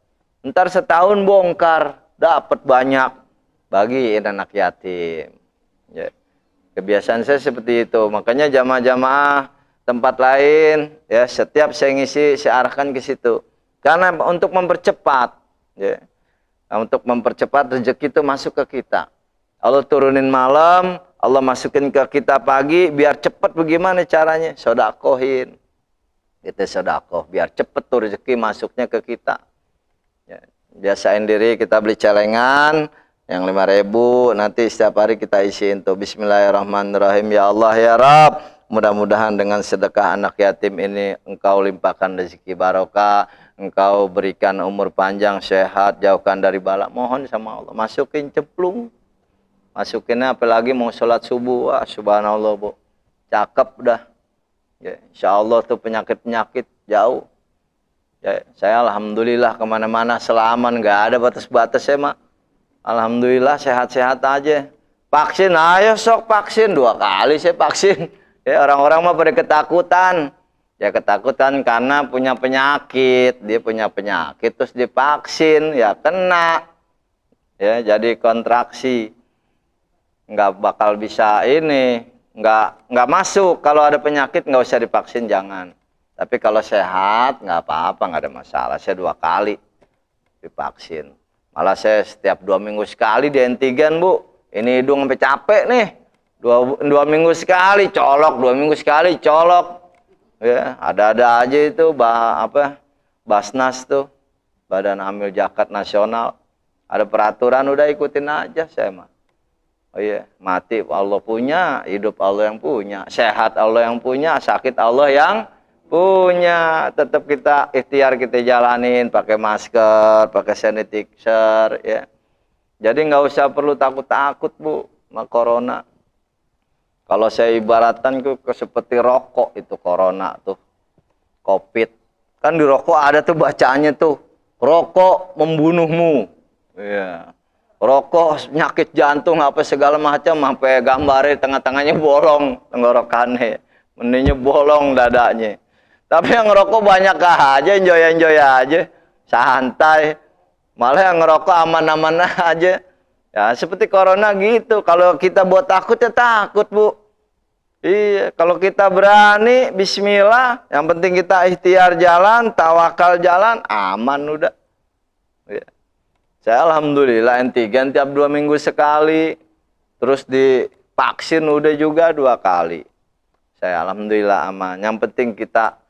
[SPEAKER 1] Ntar setahun bongkar, dapat banyak. Bagiin anak yatim. Ya. Kebiasaan saya seperti itu. Makanya jamaah-jamaah tempat lain, ya setiap saya ngisi saya arahkan ke situ. Karena untuk mempercepat, ya, untuk mempercepat rezeki itu masuk ke kita. Allah turunin malam, Allah masukin ke kita pagi, biar cepat bagaimana caranya? Sodakohin, kita sodakoh, biar cepat tuh rezeki masuknya ke kita. Ya, biasain diri kita beli celengan yang 5.000, nanti setiap hari kita isiin tuh Bismillahirrahmanirrahim. Ya Allah ya Rabb, mudah-mudahan dengan sedekah anak yatim ini Engkau limpahkan rezeki barokah, Engkau berikan umur panjang, sehat, jauhkan dari bala. Mohon sama Allah, masukin cemplung. Masukinnya apalagi mau sholat subuh, wah subhanallah bu, cakep dah. Ya, insya Allah tuh penyakit-penyakit jauh. Ya, saya alhamdulillah kemana-mana selaman, nggak ada batas-batas ya mak. Alhamdulillah sehat-sehat aja. Vaksin, ayo sok vaksin, 2 kali saya vaksin. Ya, orang-orang mah pada ketakutan. Ya ketakutan karena punya penyakit, dia punya penyakit terus divaksin, ya kena. Ya, jadi kontraksi. Nggak bakal bisa ini, nggak masuk. Kalau ada penyakit nggak usah divaksin, jangan. Tapi kalau sehat nggak apa-apa, nggak ada masalah. Saya 2 kali divaksin. Malah saya setiap 2 minggu sekali di antigen bu. Ini hidung sampai capek nih. 2 minggu sekali colok, 2 minggu sekali colok. Ya, ada-ada aja itu Basnas tuh, Badan Amil Zakat Nasional. Ada peraturan udah ikutin aja saya mah. Oh iya, mati Allah punya, hidup Allah yang punya, sehat Allah yang punya, sakit Allah yang punya. Tetap kita ikhtiar kita jalanin, pakai masker, pakai sanitizer ya. Jadi nggak usah perlu takut-takut bu sama corona. Kalau saya ibaratkan ke seperti rokok itu corona tuh, COVID. Kan di rokok ada tuh bacaannya tuh, rokok membunuhmu. Iya. Rokok penyakit jantung apa segala macam, sampai gambarnya tengah-tengahnya bolong tenggorokannya, mendingnya bolong dadanya. Tapi yang ngerokok banyak aja, enjoy aja, santai. Malah yang ngerokok aman-aman aja. Ya seperti corona gitu. Kalau kita buat takut ya takut bu. Iya. Kalau kita berani, Bismillah. Yang penting kita ikhtiar jalan, tawakal jalan, aman udah. Ya. Saya alhamdulillah antigen tiap 2 minggu sekali. Terus divaksin udah juga 2 kali. Saya alhamdulillah aman. Yang penting kita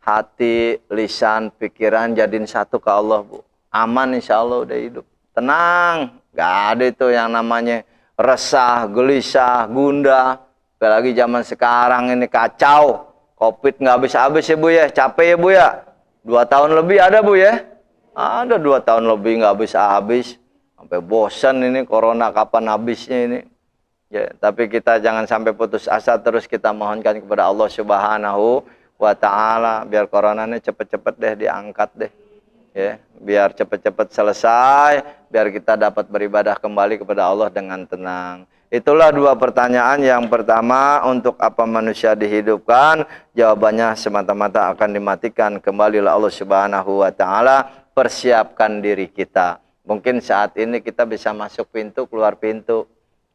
[SPEAKER 1] hati, lisan, pikiran jadiin satu ke Allah bu. Aman insya Allah udah hidup. Tenang. Gak ada itu yang namanya resah, gelisah, gundah. Apalagi zaman sekarang ini kacau. Covid nggak habis-habis ya bu ya. Capek ya bu ya. 2 tahun lebih ada bu ya. Ada 2 tahun lebih nggak habis-habis. Sampai bosan ini corona kapan habisnya ini. Ya, tapi kita jangan sampai putus asa, terus kita mohonkan kepada Allah Subhanahu wa Ta'ala. Biar corona ini cepet-cepet deh diangkat deh. Ya, biar cepet-cepet selesai, biar kita dapat beribadah kembali kepada Allah dengan tenang. Itulah 2 pertanyaan. Yang pertama, untuk apa manusia dihidupkan? Jawabannya semata-mata akan dimatikan. Kembalilah Allah Subhanahu wa Ta'ala. Persiapkan diri kita. Mungkin saat ini kita bisa masuk pintu, keluar pintu.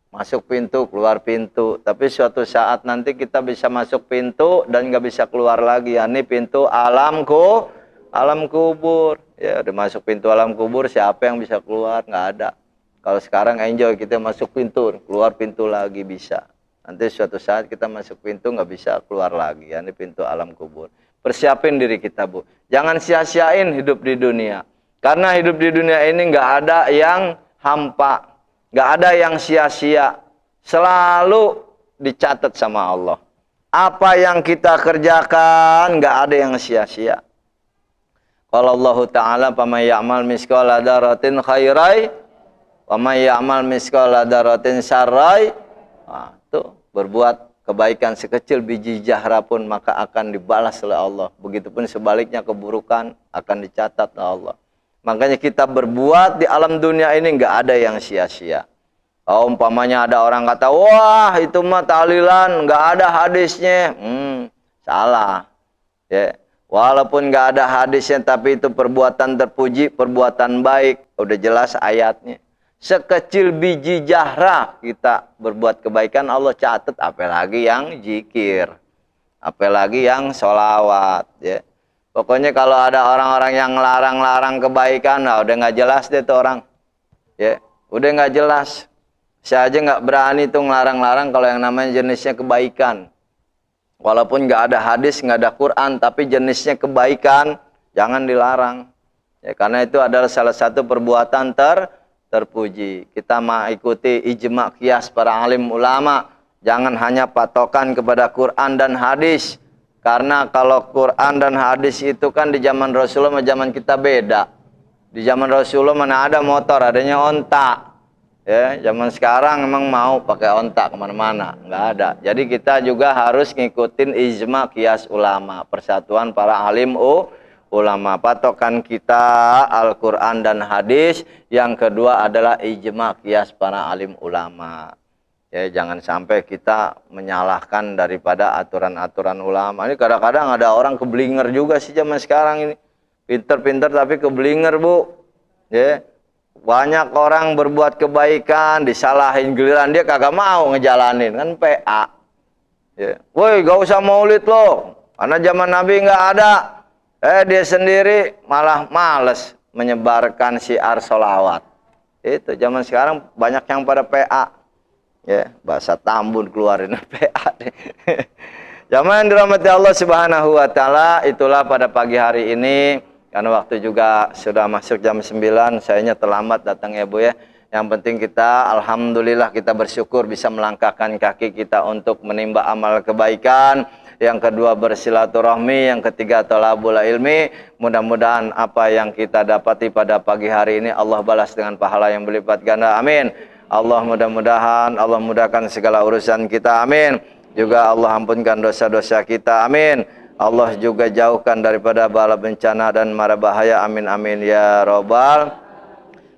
[SPEAKER 1] Masuk pintu, keluar pintu. Tapi suatu saat nanti kita bisa masuk pintu dan nggak bisa keluar lagi. Ya, ini pintu alam kubur. Ya, udah masuk pintu alam kubur, siapa yang bisa keluar? Nggak ada. Kalau sekarang enjoy, kita masuk pintu, keluar pintu lagi bisa. Nanti suatu saat kita masuk pintu nggak bisa keluar lagi. Ya, ini pintu alam kubur. Persiapin diri kita bu. Jangan sia-siain hidup di dunia. Karena hidup di dunia ini nggak ada yang hampa. Nggak ada yang sia-sia. Selalu dicatat sama Allah. Apa yang kita kerjakan nggak ada yang sia-sia. Kalau Allah Ta'ala, "Faman ya'mal mithqala dzarratin khairan wa may ya'mal mithqala dzarratin syarran." Nah, tuh, berbuat kebaikan sekecil biji zahra pun maka akan dibalas oleh Allah. Begitupun sebaliknya keburukan akan dicatat oleh Allah. Makanya kita berbuat di alam dunia ini nggak ada yang sia-sia. Oh, umpamanya ada orang kata, "Wah, itu mah tahlilan, nggak ada hadisnya." Salah. Ya. Walaupun nggak ada hadisnya, tapi itu perbuatan terpuji, perbuatan baik. Udah jelas ayatnya. Sekecil biji zahra kita berbuat kebaikan, Allah catat, apalagi yang zikir. apalagi yang sholawat ya. Pokoknya kalau ada orang-orang yang larang-larang kebaikan, nah udah nggak jelas deh tuh orang ya, udah nggak jelas. Saya aja nggak berani tuh ngelarang-larang kalau yang namanya jenisnya kebaikan. Walaupun nggak ada hadis, nggak ada Quran, tapi jenisnya kebaikan, jangan dilarang. Ya, karena itu adalah salah satu perbuatan terpuji. Kita mengikuti ijma qiyas para alim ulama. Jangan hanya patokan kepada Quran dan hadis. Karena kalau Quran dan hadis itu kan di zaman Rasulullah sama zaman kita beda. Di zaman Rasulullah mana ada motor, adanya onta. Ya, zaman sekarang emang mau pakai onta kemana-mana, nggak ada. Jadi kita juga harus ngikutin ijma qiyas ulama, persatuan para alim ulama. Patokan kita Al-Quran dan hadis. Yang kedua adalah ijma qiyas para alim ulama. Ya, jangan sampai kita menyalahkan daripada aturan-aturan ulama. Ini kadang-kadang ada orang keblinger juga sih zaman sekarang ini. Pinter-pinter tapi keblinger, Bu. Ya. Banyak orang berbuat kebaikan, disalahin, giliran dia kagak mau ngejalanin, kan PA. Ya. Woi, gak usah maulid lo, karena zaman Nabi nggak ada. Dia sendiri malah males menyebarkan syiar sholawat. Itu zaman sekarang banyak yang pada PA. Ya, bahasa Tambun keluarin PA. Zaman dirahmati Allah Subhanahu wa taala, itulah pada pagi hari ini. Karena waktu juga sudah masuk jam 9, sayanya terlambat datang ya Bu ya. Yang penting kita, alhamdulillah kita bersyukur bisa melangkahkan kaki kita untuk menimba amal kebaikan. Yang kedua bersilaturahmi, yang ketiga thalabul ilmi. Mudah-mudahan apa yang kita dapati pada pagi hari ini Allah balas dengan pahala yang berlipat ganda. Amin. Allah mudah-mudahan, Allah mudahkan segala urusan kita. Amin. Juga Allah ampunkan dosa-dosa kita. Amin. Allah juga jauhkan daripada bala bencana dan mara bahaya. Amin amin ya robbal.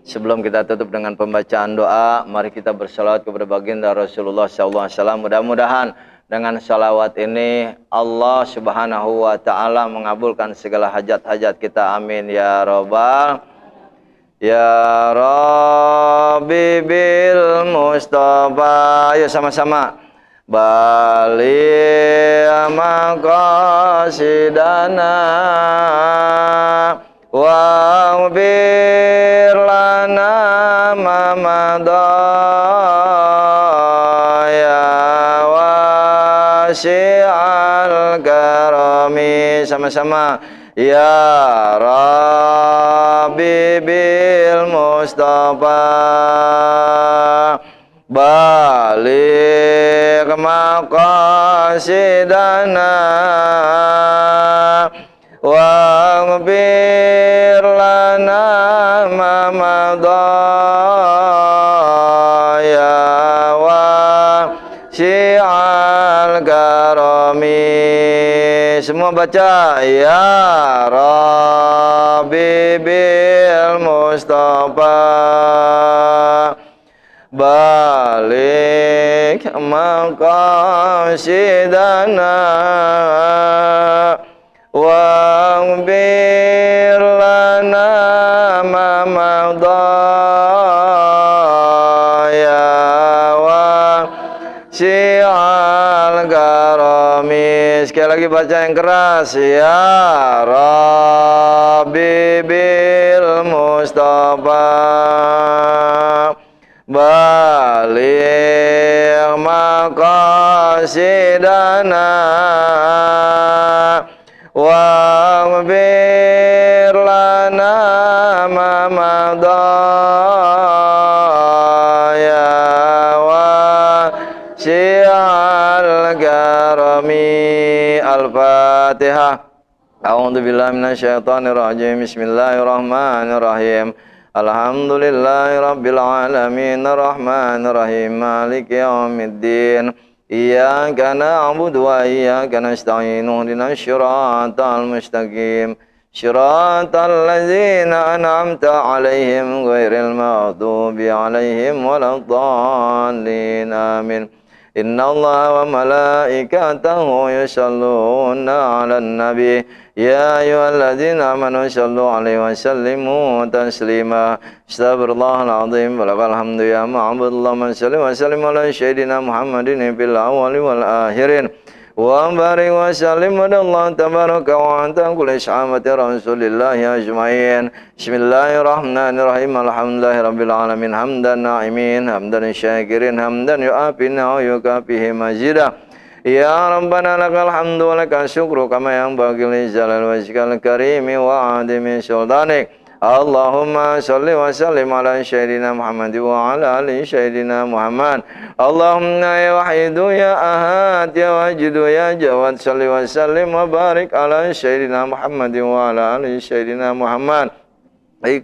[SPEAKER 1] Sebelum kita tutup dengan pembacaan doa, mari kita bersalawat kepada baginda Rasulullah SAW. Mudah-mudahan dengan salawat ini Allah Subhanahu wa taala mengabulkan segala hajat-hajat kita. Amin ya robbal. Ya Rabbi bil Mustafa. Ayo sama-sama. Bali maqasidana wa bir lana ma madaya wasi'al karami. Sama-sama. Ya Rabbi bil Mustafa balik maqasidana waghfir lana ma madaya wasi'al karami. Semua baca ya Rabbi bil Mustafa balik maqasidana waghfir lana ma madaya wasi'al karami. Sekali lagi baca yang keras. Ya Rabbi bil Mustafa balik maqasidana waghfir lana ma madaya wasi'al karami. Al-Fatihah. A'udzu billahi minasyaitonir rajim. Bismillahirrahmanirrahim. Alhamdulillahi rabbil alamin arrahmanir rahim maliki yaumiddin iyyaka na'budu wa iyyaka nasta'in ihdinas siratal mustaqim siratal ladzina an'amta 'alaihim ghairil maghdubi 'alaihim waladdallin. Amin. Innallaha wa malaikatahu yusholluna 'alan nabi ya ayyuhalladzina amanu shallu 'alaihi wa sallimu taslima. Astaghfirullahal azim wa lakal hamdu ya ma'bud. Allahumma shalli wa sallim ala sayyidina Muhammadin fil awwali wal akhirin وبارك وسلم على الله تبارك وتعالى كل شعامة رسول الله أجمعين. بسم الله الرحمن الرحيم الحمد لله رب العالمين حمدا ناعمين حمدا شاكرين حمدا يؤافينا ويكافئه مزيدا. يا ربنا لك الحمد ولك الشكر كما ينبغي لجلال وجهك الكريم وعظيم سلطانك. اللهم صل وسلم على سيدنا محمد وعلى ال سيدنا محمد. اللهم يا وحيد يا أحد يا واجد يا جواد صل وسلم وبارك على سيدنا محمد وعلى ال سيدنا محمد.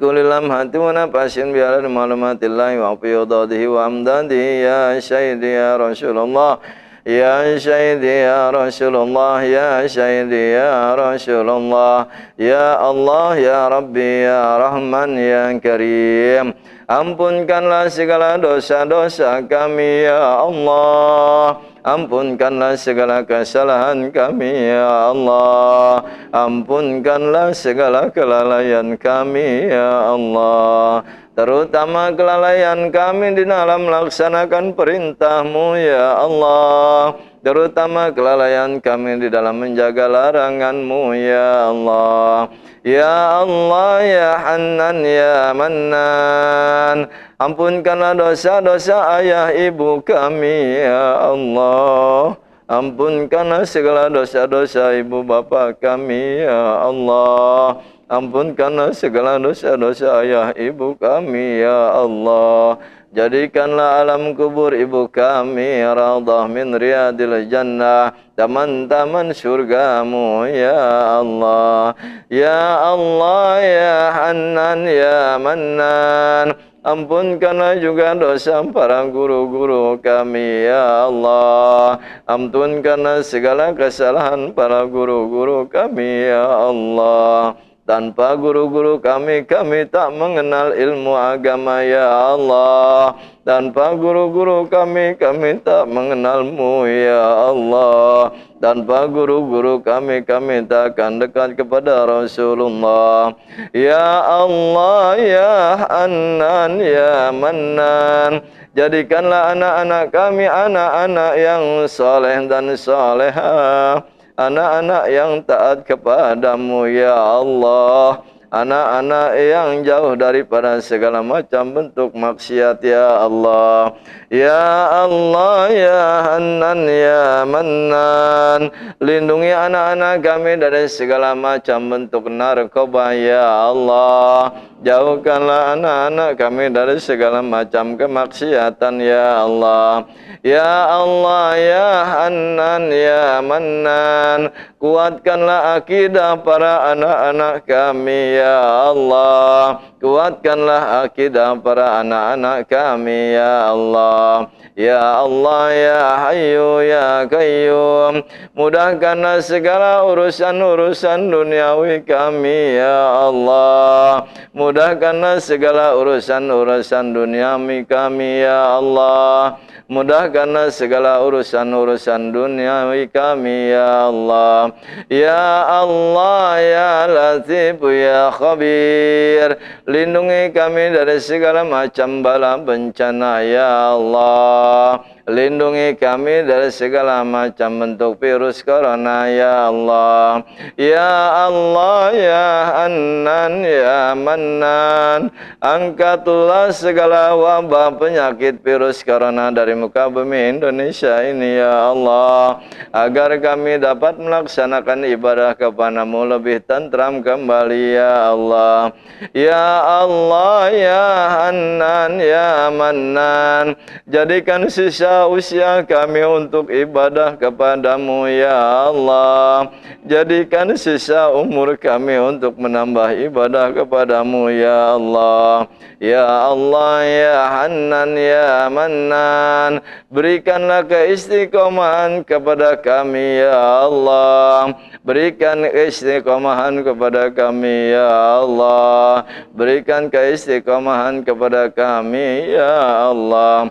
[SPEAKER 1] كل لمحة ونفس بعدد معلومات الله وفيضاته وأمداده يا سيدي يا رسول الله يا سيدي يا رسول الله يا سيدي يا رسول الله يا الله يا ربي يا رحمن يا كريم. Ampunkanlah segala dosa-dosa kami ya Allah. Ampunkanlah segala kesalahan kami ya Allah. Ampunkanlah segala kelalaian kami ya Allah, terutama kelalaian kami di dalam melaksanakan perintah-Mu ya Allah, terutama kelalaian kami di dalam menjaga larangan-Mu ya Allah. Ya Allah ya Hannan ya Mannan, ampunkanlah dosa-dosa ayah ibu kami ya Allah. Ampunkanlah segala dosa-dosa ibu bapa kami ya Allah. Ampunkanlah segala dosa-dosa ayah ibu kami ya Allah. Jadikanlah alam kubur ibu kami raudhah min riyadil jannah, taman-taman surgamu ya Allah. Ya Allah ya Hannan ya Mannan, ampunkanlah juga dosa para guru-guru kami ya Allah. Ampunkanlah segala kesalahan para guru-guru kami ya Allah. Tanpa guru-guru kami tak mengenal ilmu agama ya Allah. Tanpa guru-guru kami tak mengenal-Mu ya Allah. Tanpa guru-guru kami tak akan dekat kepada Rasulullah. Ya Allah ya Hannan ya Mannan, jadikanlah anak-anak kami anak-anak yang soleh dan solehah, anak-anak yang taat kepadamu ya Allah, anak-anak yang jauh daripada segala macam bentuk maksiat ya Allah. Ya Allah ya Hannan ya Mannan, lindungi anak-anak kami dari segala macam bentuk narkoba ya Allah. Jauhkanlah anak-anak kami dari segala macam kemaksiatan ya Allah. Ya Allah ya Hannan ya Mannan, kuatkanlah akidah para anak-anak kami ya Allah. Kuatkanlah akidah para anak-anak kami ya Allah. Ya Allah ya Hayyu ya Qayyum, mudahkanlah segala urusan-urusan duniawi kami ya Allah. Mudahkanlah segala urusan-urusan duniawi kami ya Allah. Mudahkanlah segala urusan-urusan duniawi kami ya Allah. Ya Allah ya Latif ya Khabir, lindungi kami dari segala macam bala bencana ya Allah. Lindungi kami dari segala macam bentuk virus corona ya Allah. Ya Allah ya Hannan ya Mannan, angkatlah segala wabah penyakit virus corona dari muka bumi Indonesia ini ya Allah, agar kami dapat melaksanakan ibadah kepada-Mu lebih tentram kembali ya Allah. Ya Allah ya Hannan ya Mannan, jadikan sisa usia kami untuk ibadah kepadamu ya Allah. Jadikan sisa umur kami untuk menambah ibadah kepadamu ya Allah. Ya Allah ya Hannan ya Mannan, berikanlah keistiqomahan kepada kami ya Allah. Berikan keistiqomahan kepada kami ya Allah. Berikan keistiqomahan kepada kami ya Allah.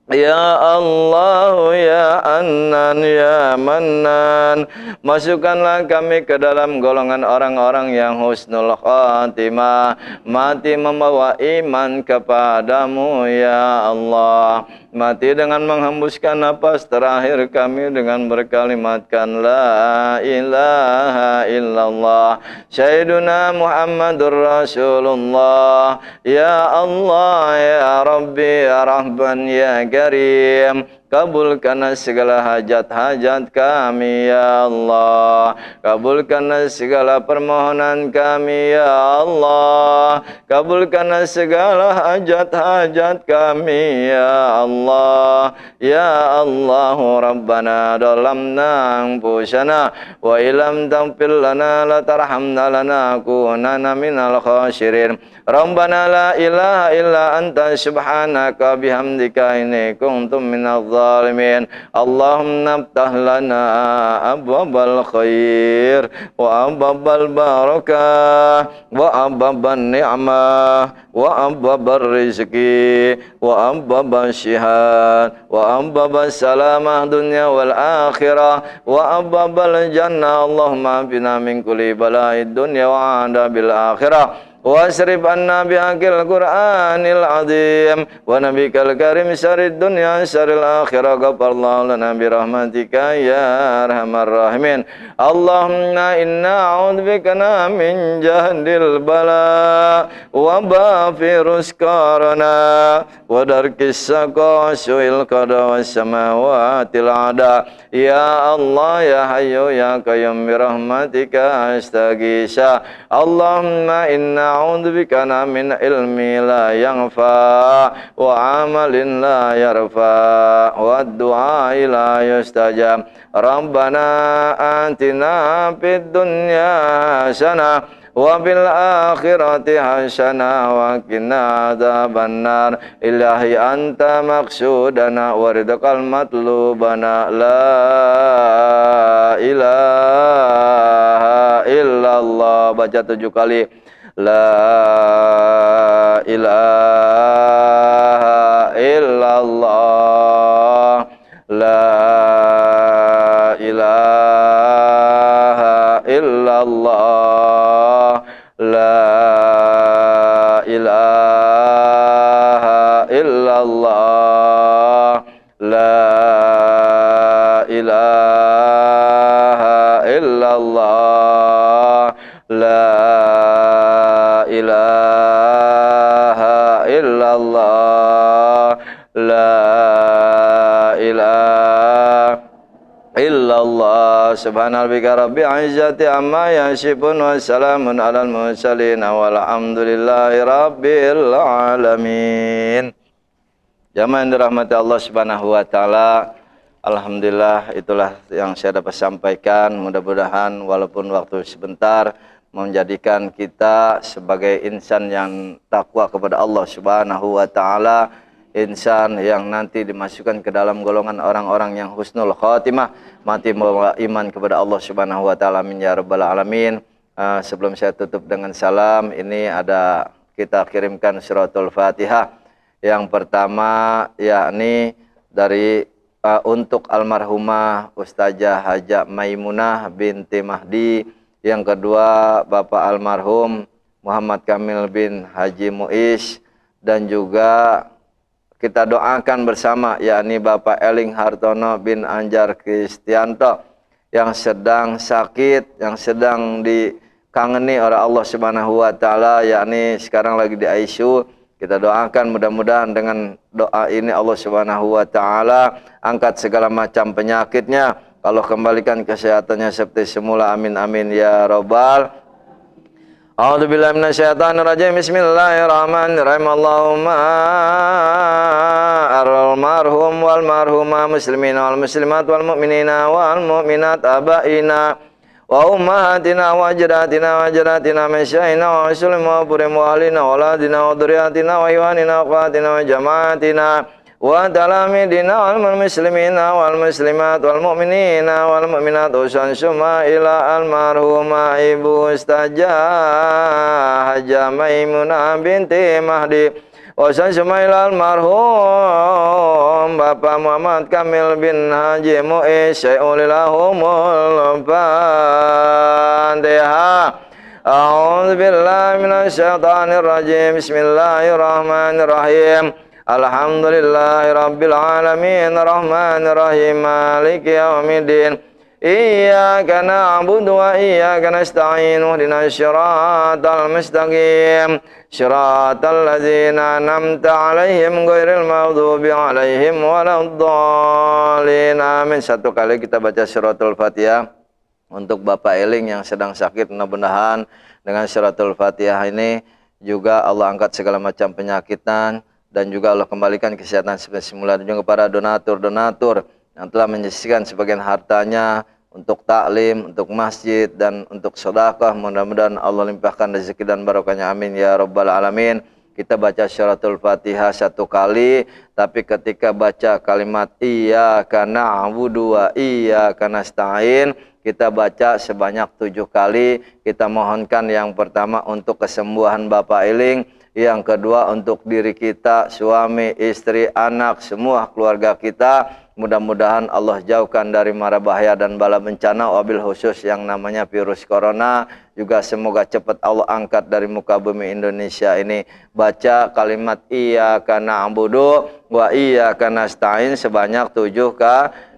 [SPEAKER 1] Ya Allah, Ya Annan, Ya Mannan, masukkanlah kami ke dalam golongan orang-orang yang husnul khatimah, mati membawa iman kepadamu, Ya Allah. Mati dengan menghembuskan napas terakhir kami dengan berkalimatkan La ilaha illallah Sayyiduna Muhammadur Rasulullah. Ya Allah, Ya Rabbi, Ya Rahman, Ya Karim, kabulkan segala hajat-hajat kami, Ya Allah. Kabulkan segala permohonan kami, Ya Allah. Kabulkan segala hajat-hajat kami, Ya Allah. Ya Allah, Rabbana dalamna anfusana wa ilam taghfir lana la tarhamna lanakunanna minal khasirin. Rabbana la ilaha illa anta subhanaka bihamdika inni kuntum minadh zalimin. Allahumma aftah lana abwabal khair wa abwabal barakah wa abwaban ni'mah wa abwabar rizki wa abwabal syihad wa abwabal salamah dunya wal akhirah wa abwabal jannah. Allahumma bina min kulli bala'id dunya wa adabil akhirah. Wasrif anna bi'aqil Qur'anil azim wa nabikal karim syarid dunya syaril akhirah. Ghafarallahu lana birahmatika ya arhamar rahimin. Allahumma inna a'udzubika min jahdil bala wa bafirus karana wa darkis saqa su'il qada was samawatil ada. Ya Allah, Ya Hayyu Ya Qayyum birahmatika astaghisa. Allahumma inna a'udzubika min ilmi la yanfa wa amalin la yarfa wa du'a la yustajab. Rabbana atina fid dunya hasanah wa fil akhirati hasanah wa qina adzabannar. Ilahi anta maqsudana wa ridqal matlubana. La ilaha illallah. Baca 7 kali. La ilaha illallah. La ilaha illallah. La ilaha illallah. La ilaha illallah. La ilaha illallah. La ilaha illallah. Subhanarabbika rabbil izzati amma yasifun wa salamun alal mursalin walhamdulillahi rabbil alamin. Jamaah yang dirahmati Allah Subhanahu wa taala, alhamdulillah itulah yang saya dapat sampaikan. Mudah-mudahan walaupun waktu sebentar menjadikan kita sebagai insan yang takwa kepada Allah Subhanahu wa taala, insan yang nanti dimasukkan ke dalam golongan orang-orang yang husnul khatimah, mati membawa iman kepada Allah Subhanahu wa taala. Amin ya rabbal alamin. Sebelum saya tutup dengan salam, ini ada kita kirimkan suratul Fatihah. Yang pertama yakni dari untuk almarhumah Ustazah Hajah Maimunah binti Mahdi. Yang kedua Bapak almarhum Muhammad Kamil bin Haji Muiz, dan juga kita doakan bersama yakni Bapak Eling Hartono bin Anjar Kristianto yang sedang sakit, yang sedang dikangeni oleh Allah Subhanahu wa taala, yakni sekarang lagi di ICU. Kita doakan mudah-mudahan dengan doa ini Allah Subhanahu wa taala angkat segala macam penyakitnya. Allah kembalikan kesehatannya seperti semula. Amin amin ya rabbal. A'udzubillahi minasyaitonir rajim. Bismillahirrahmanirrahim. Allahumma almarhum wal marhumah muslimin wal muslimat wal mu'minina wal mu'minat abaina wa ummahatina wa jadatina wa jadatina masyaina wa muslim wa purim wa alina wa ladina wa duriyatina wa iwanina wa qatina wa jamaatina wa talamidina wal muslimina wal muslimat wal mu'minina wal mu'minat usan summa ila almarhumah Ibu Ustazah Hajah Maimunah binti Mahdi. Wasan summa ila almarhum Bapak Muhammad Kamil bin Haji Muiz Syai'ulilahumul Fatihah. A'udzu billahi minasyaitonir rajim. Bismillahirrahmanirrahim. Alhamdulillahi rabbil alamin arrahmanir rahim maliki yaumiddin. Iyyaka na'budu wa iyyaka nasta'in ihdinas siratal mustaqim siratal ladzina an'amta 'alaihim ghairil maghdubi 'alaihim waladdallin. Amin. Satu kali kita baca suratul Fatihah untuk Bapak Eling yang sedang sakit. Mudah-mudahan dengan suratul Fatihah ini juga Allah angkat segala macam penyakitan dan juga Allah kembalikan kesehatan seperti semula. Dan juga para donatur-donatur yang telah menyisihkan sebagian hartanya untuk taklim, untuk masjid, dan untuk sedekah. Mudah-mudahan Allah limpahkan rezeki dan barokahnya. Amin ya rabbal alamin. Kita baca suratul Fatihah satu kali, tapi ketika baca kalimat iyyaka na'budu wa iyyaka nasta'in, kita baca sebanyak 7 kali. Kita mohonkan yang pertama untuk kesembuhan Bapak Eling, yang kedua untuk diri kita, suami, istri, anak, semua keluarga kita. Mudah-mudahan Allah jauhkan dari mara bahaya dan bala bencana, wabil khusus yang namanya virus corona. Juga semoga cepat Allah angkat dari muka bumi Indonesia ini. Baca kalimat iyyaka na'budu wa iyyaka nasta'in sebanyak 7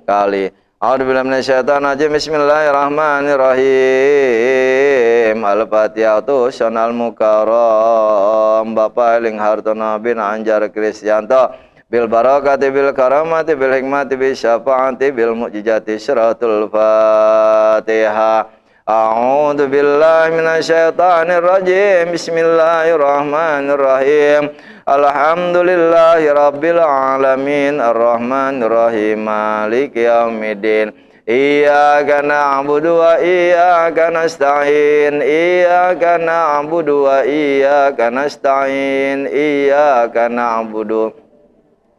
[SPEAKER 1] kali. A'udzubillahi minasyaitonir rajim. Bismillahirrahmanirrahim. Al-Fatihah sonal mukarram Bapak Eling Hartono bin Anjar Krisyanto bil barakati bil karamati bil hikmati bil syafaati bil mukjizati suratul Fatihah. A'udzu billahi minasyaitonir rajim. Bismillahirrahmanirrahim. Alhamdulillahi rabbil alamin arrahmanir rahim maliki yaumiddin. Iyyaka na'budu wa iyyaka nasta'in. Iyyaka na'budu wa iyyaka nasta'in. Iyyaka na'budu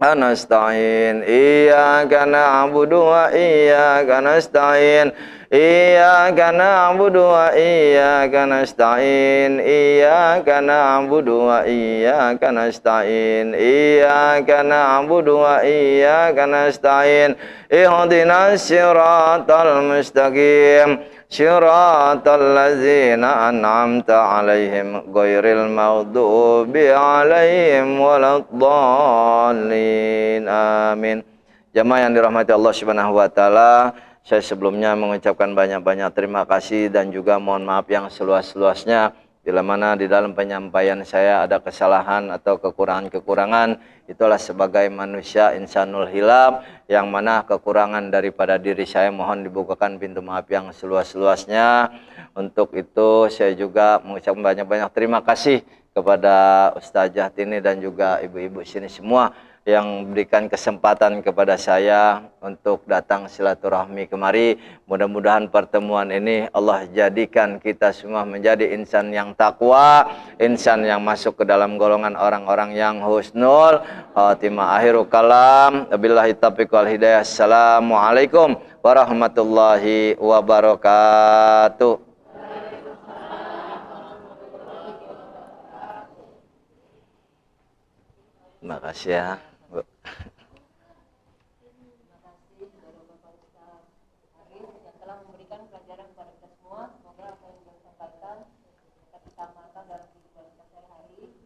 [SPEAKER 1] nasta'in. Iyyaka na'budu wa iyyaka nasta'in. Iyyaka na'budu wa iyyaka nasta'in. Iyyaka na'budu wa iyyaka nasta'in. Iyyaka na'budu wa iyyaka nasta'in. Ihdinas siratal mustaqim siratal ladzina an'amta 'alaihim ghairil maghdubi 'alaihim waladdallin. Amin. Jamaah yang dirahmati Allah Subhanahu wa taala, saya sebelumnya mengucapkan banyak-banyak terima kasih dan juga mohon maaf yang seluas-luasnya bila mana di dalam penyampaian saya ada kesalahan atau kekurangan-kekurangan. Itulah sebagai manusia insanul hilaf, yang mana kekurangan daripada diri saya mohon dibukakan pintu maaf yang seluas-luasnya. Untuk itu saya juga mengucapkan banyak-banyak terima kasih kepada Ustazah Tini dan juga ibu-ibu sini semua yang berikan kesempatan kepada saya untuk datang silaturahmi kemari. Mudah-mudahan pertemuan ini Allah jadikan kita semua menjadi insan yang takwa, insan yang masuk ke dalam golongan orang-orang yang husnul khatimah. Akhirul kalam, wabillahi taufiq wal hidayah. Assalamualaikum warahmatullahi wabarakatuh. Terima kasih ya.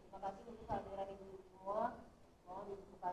[SPEAKER 2] Terima kasih untuk kehadiran ibu semua. Mohon dibuka